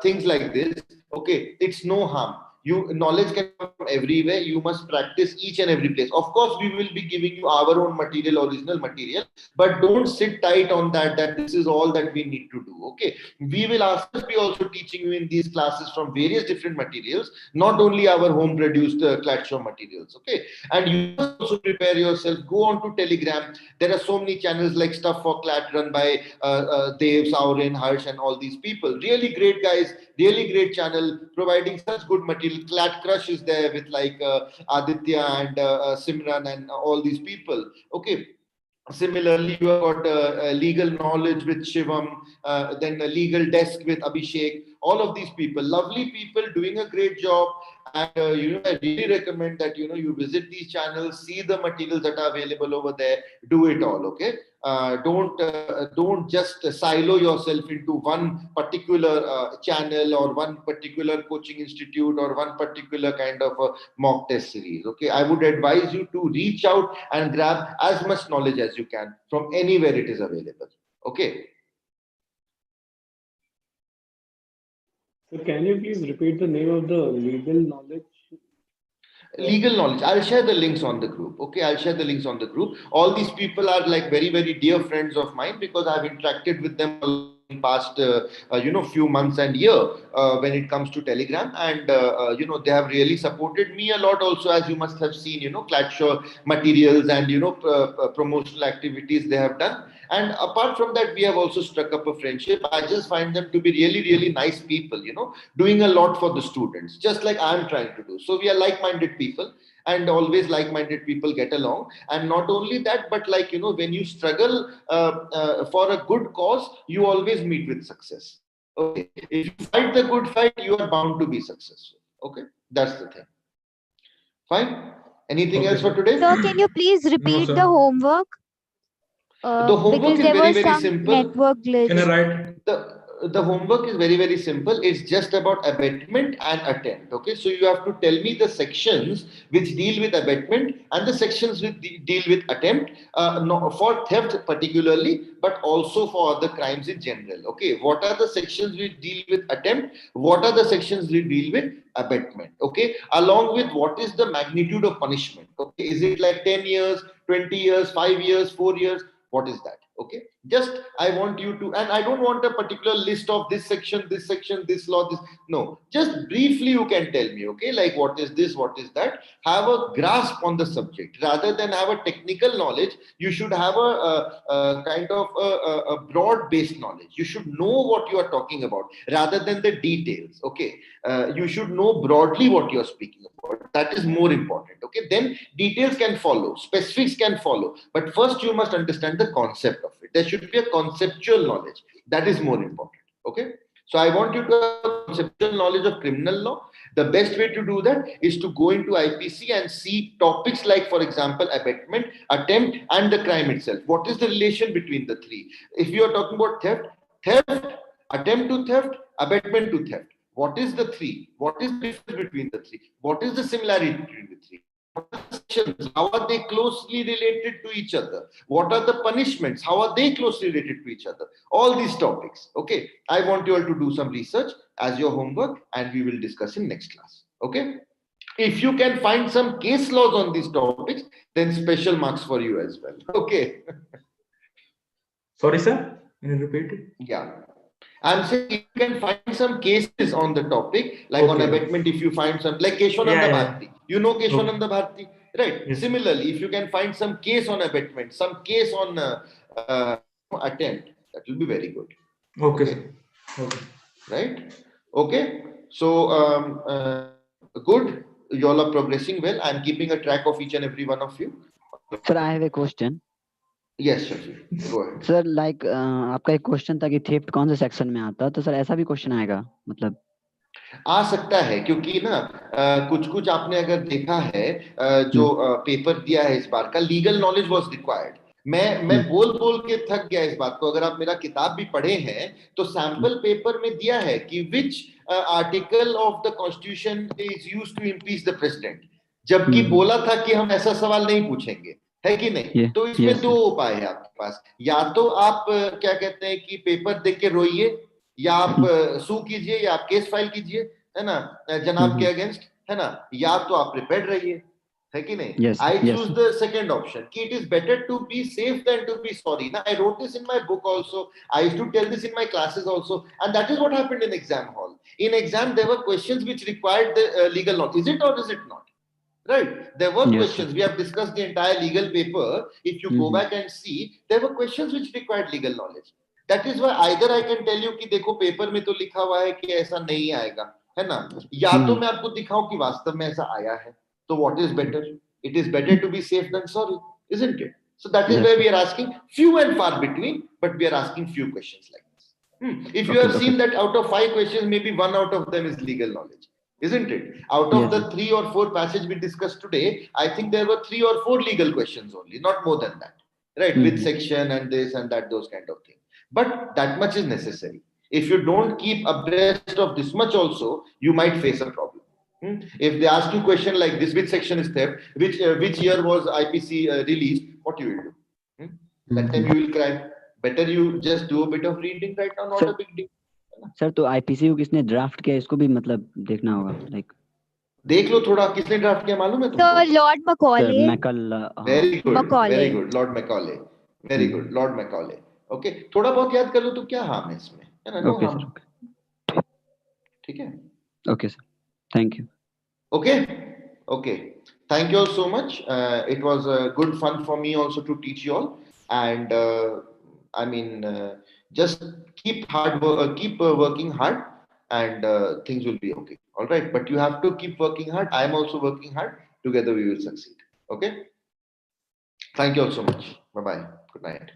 things like this. Okay, it's no harm. You knowledge can come from everywhere. You must practice each and every place. Of course, we will be giving you our own material, original material, but don't sit tight on that this is all that we need to do. Okay, we will ourselves be also teaching you in these classes from various different materials, not only our home produced Clad Show materials. Okay, and you must also prepare yourself. Go on to Telegram. There are so many channels like Stuff for Clad run by Dev, Saurin, Harsh, and all these people. Really great guys, really great channel providing such good material. Clad Crush is there with like Aditya and Simran and all these people. Okay. Similarly, you have got legal knowledge with Shivam, then a legal desk with Abhishek. All of these people, lovely people, doing a great job. And I really recommend that you visit these channels, see the materials that are available over there, do it all. Okay, don't just silo yourself into one particular channel or one particular coaching institute or one particular kind of a mock test series. Okay, I would advise you to reach out and grab as much knowledge as you can from anywhere it is available. Okay. So can you please repeat the name of the legal knowledge? Legal knowledge, I'll share the links on the group. Okay, I'll share the links on the group. All these people are like very, very dear friends of mine because I've interacted with them a lot in past few months and year when it comes to Telegram. And they have really supported me a lot also, as you must have seen, Clad Show materials and promotional activities they have done. And apart from that, we have also struck up a friendship. I just find them to be really, really nice people, doing a lot for the students, just like I'm trying to do. So we are like-minded people, and always like-minded people get along. And not only that, but like, when you struggle for a good cause, you always meet with success. Okay. If you fight the good fight, you are bound to be successful. Okay. That's the thing. Fine. Anything else Okay, for sir. today? So can you please No, repeat the sir. homework? The homework Because is there very, was very some simple. network Can I glitch. write? The homework is very, very simple. It's just about abatement and attempt. Okay, so you have to tell me the sections which deal with abatement and the sections which deal with attempt, for theft particularly, but also for other crimes in general. Okay, what are the sections which deal with attempt? What are the sections which deal with abatement? Okay, along with what is the magnitude of punishment? Okay, is it like 10 years, 20 years, 5 years, 4 years? What is that? Okay, just I want you to, and I don't want a particular list of this section, this law, this. No, just briefly you can tell me. Okay, like what is this, what is that? Have a grasp on the subject rather than have a technical knowledge. You should have a kind of a broad based knowledge. You should know what you are talking about rather than the details. Okay, you should know broadly what you are speaking about. That is more important. Okay, then details can follow, specifics can follow, but first you must understand the concept of it. There should be a conceptual knowledge. That is more important. Okay, so I want you to have a conceptual knowledge of criminal law. The best way to do that is to go into IPC and see topics like, for example, abatement, attempt, and the crime itself. What is the relation between the three? If you are talking about theft, attempt to theft, abatement to theft. What is the three? What is the difference between the three? What is the similarity between the three? What are the sections? How are they closely related to each other? What are the punishments? How are they closely related to each other? All these topics. Okay. I want you all to do some research as your homework and we will discuss in next class. Okay. If you can find some case laws on these topics, then special marks for you as well. Okay. Sorry, sir. Can you repeat it? Yeah. I'm saying if you can find some cases on the topic, like on Okay. abetment, if you find some, like Yeah, Keshwananda yeah. Bharti. You know Okay. Keshwananda Bharti, right? Yes. Similarly, if you can find some case on abetment, some case on attempt, that will be very good. Okay, Okay. sir. Okay. Right? Okay. So, good. You all are progressing well. I'm keeping a track of each and every one of you. Sir, I have a question. Yes, Shafi. Go ahead. Sir like आपका एक question था कि theft कौन से section में आता है, तो सर ऐसा भी क्वेश्चन आएगा मतलब? आ सकता है, क्योंकि ना कुछ कुछ आपने अगर देखा है, जो पेपर दिया है इस बार का, लीगल नॉलेज वाज रिक्वायर्ड। मैं बोल बोल के थक गया इस बात को। अगर आप मेरा किताब भी पढ़े हैं तो सैंपल पेपर में दिया है कि which article of the constitution is used to impeach the president, जबकि बोला था कि हम ऐसा सवाल नहीं पूछेंगे, है कि नहीं? तो इसमें दो उपाय है आपके पास। या तो आप क्या कहते हैं कि पेपर देख के रोइए, या आप सू कीजिए, या आप केस फाइल कीजिए, है ना, जनाब के अगेंस्ट, है ना, या तो आप प्रिपेयर्ड रहिए, है कि नहीं? I choose the second option कि it is better to be safe than to be sorry ना। I wrote this in my book also, I used to tell this in my classes also, and that is what happened in exam hall. In exam there were questions which required the legal knowledge. Is it और is it not? Right, there were questions. We have discussed the entire legal paper. If you go back and see, there were questions which required legal knowledge. That is why either I can tell you कि देखो paper में तो लिखा हुआ है कि ऐसा नहीं आएगा, है ना, या तो मैं आपको दिखाऊं कि वास्तव में ऐसा आया है। तो what is better? It is better to be safe than sorry, isn't it? So that is why we are asking few and far between, but we are asking few questions like this. If you have seen that out of 5 questions, maybe 1 out of them is legal knowledge, isn't it? Out of the 3 or 4 passages we discussed today, I think there were 3 or 4 legal questions only, not more than that, right? With section and this and that, those kind of things. But that much is necessary. If you don't keep abreast of this much also, you might face a problem. If they ask you question like this, which section is theft, which year was IPC released, what you will do? That time you will cry. Better you just do a bit of reading right now, not a big deal. Sir तो IPC को किसने draft किया, इसको भी मतलब देखना होगा like? देख लो थोड़ा, किसने ड्राफ्ट किया मालूम है तुमको? Sir Lord Macaulay. Very good, very good, Lord Macaulay, very good, Lord Macaulay. Okay, थोड़ा बहुत याद कर लो तो क्या हार्म है इसमें, है ना? No harm. ठीक है, okay sir, thank you. Okay, okay, thank you all so much. It was good fun for me also to teach you all, and I mean, just keep working hard, and things will be okay. All right, but you have to keep working hard. I am also working hard. Together we will succeed. Okay. Thank you all so much. Bye bye. Good night.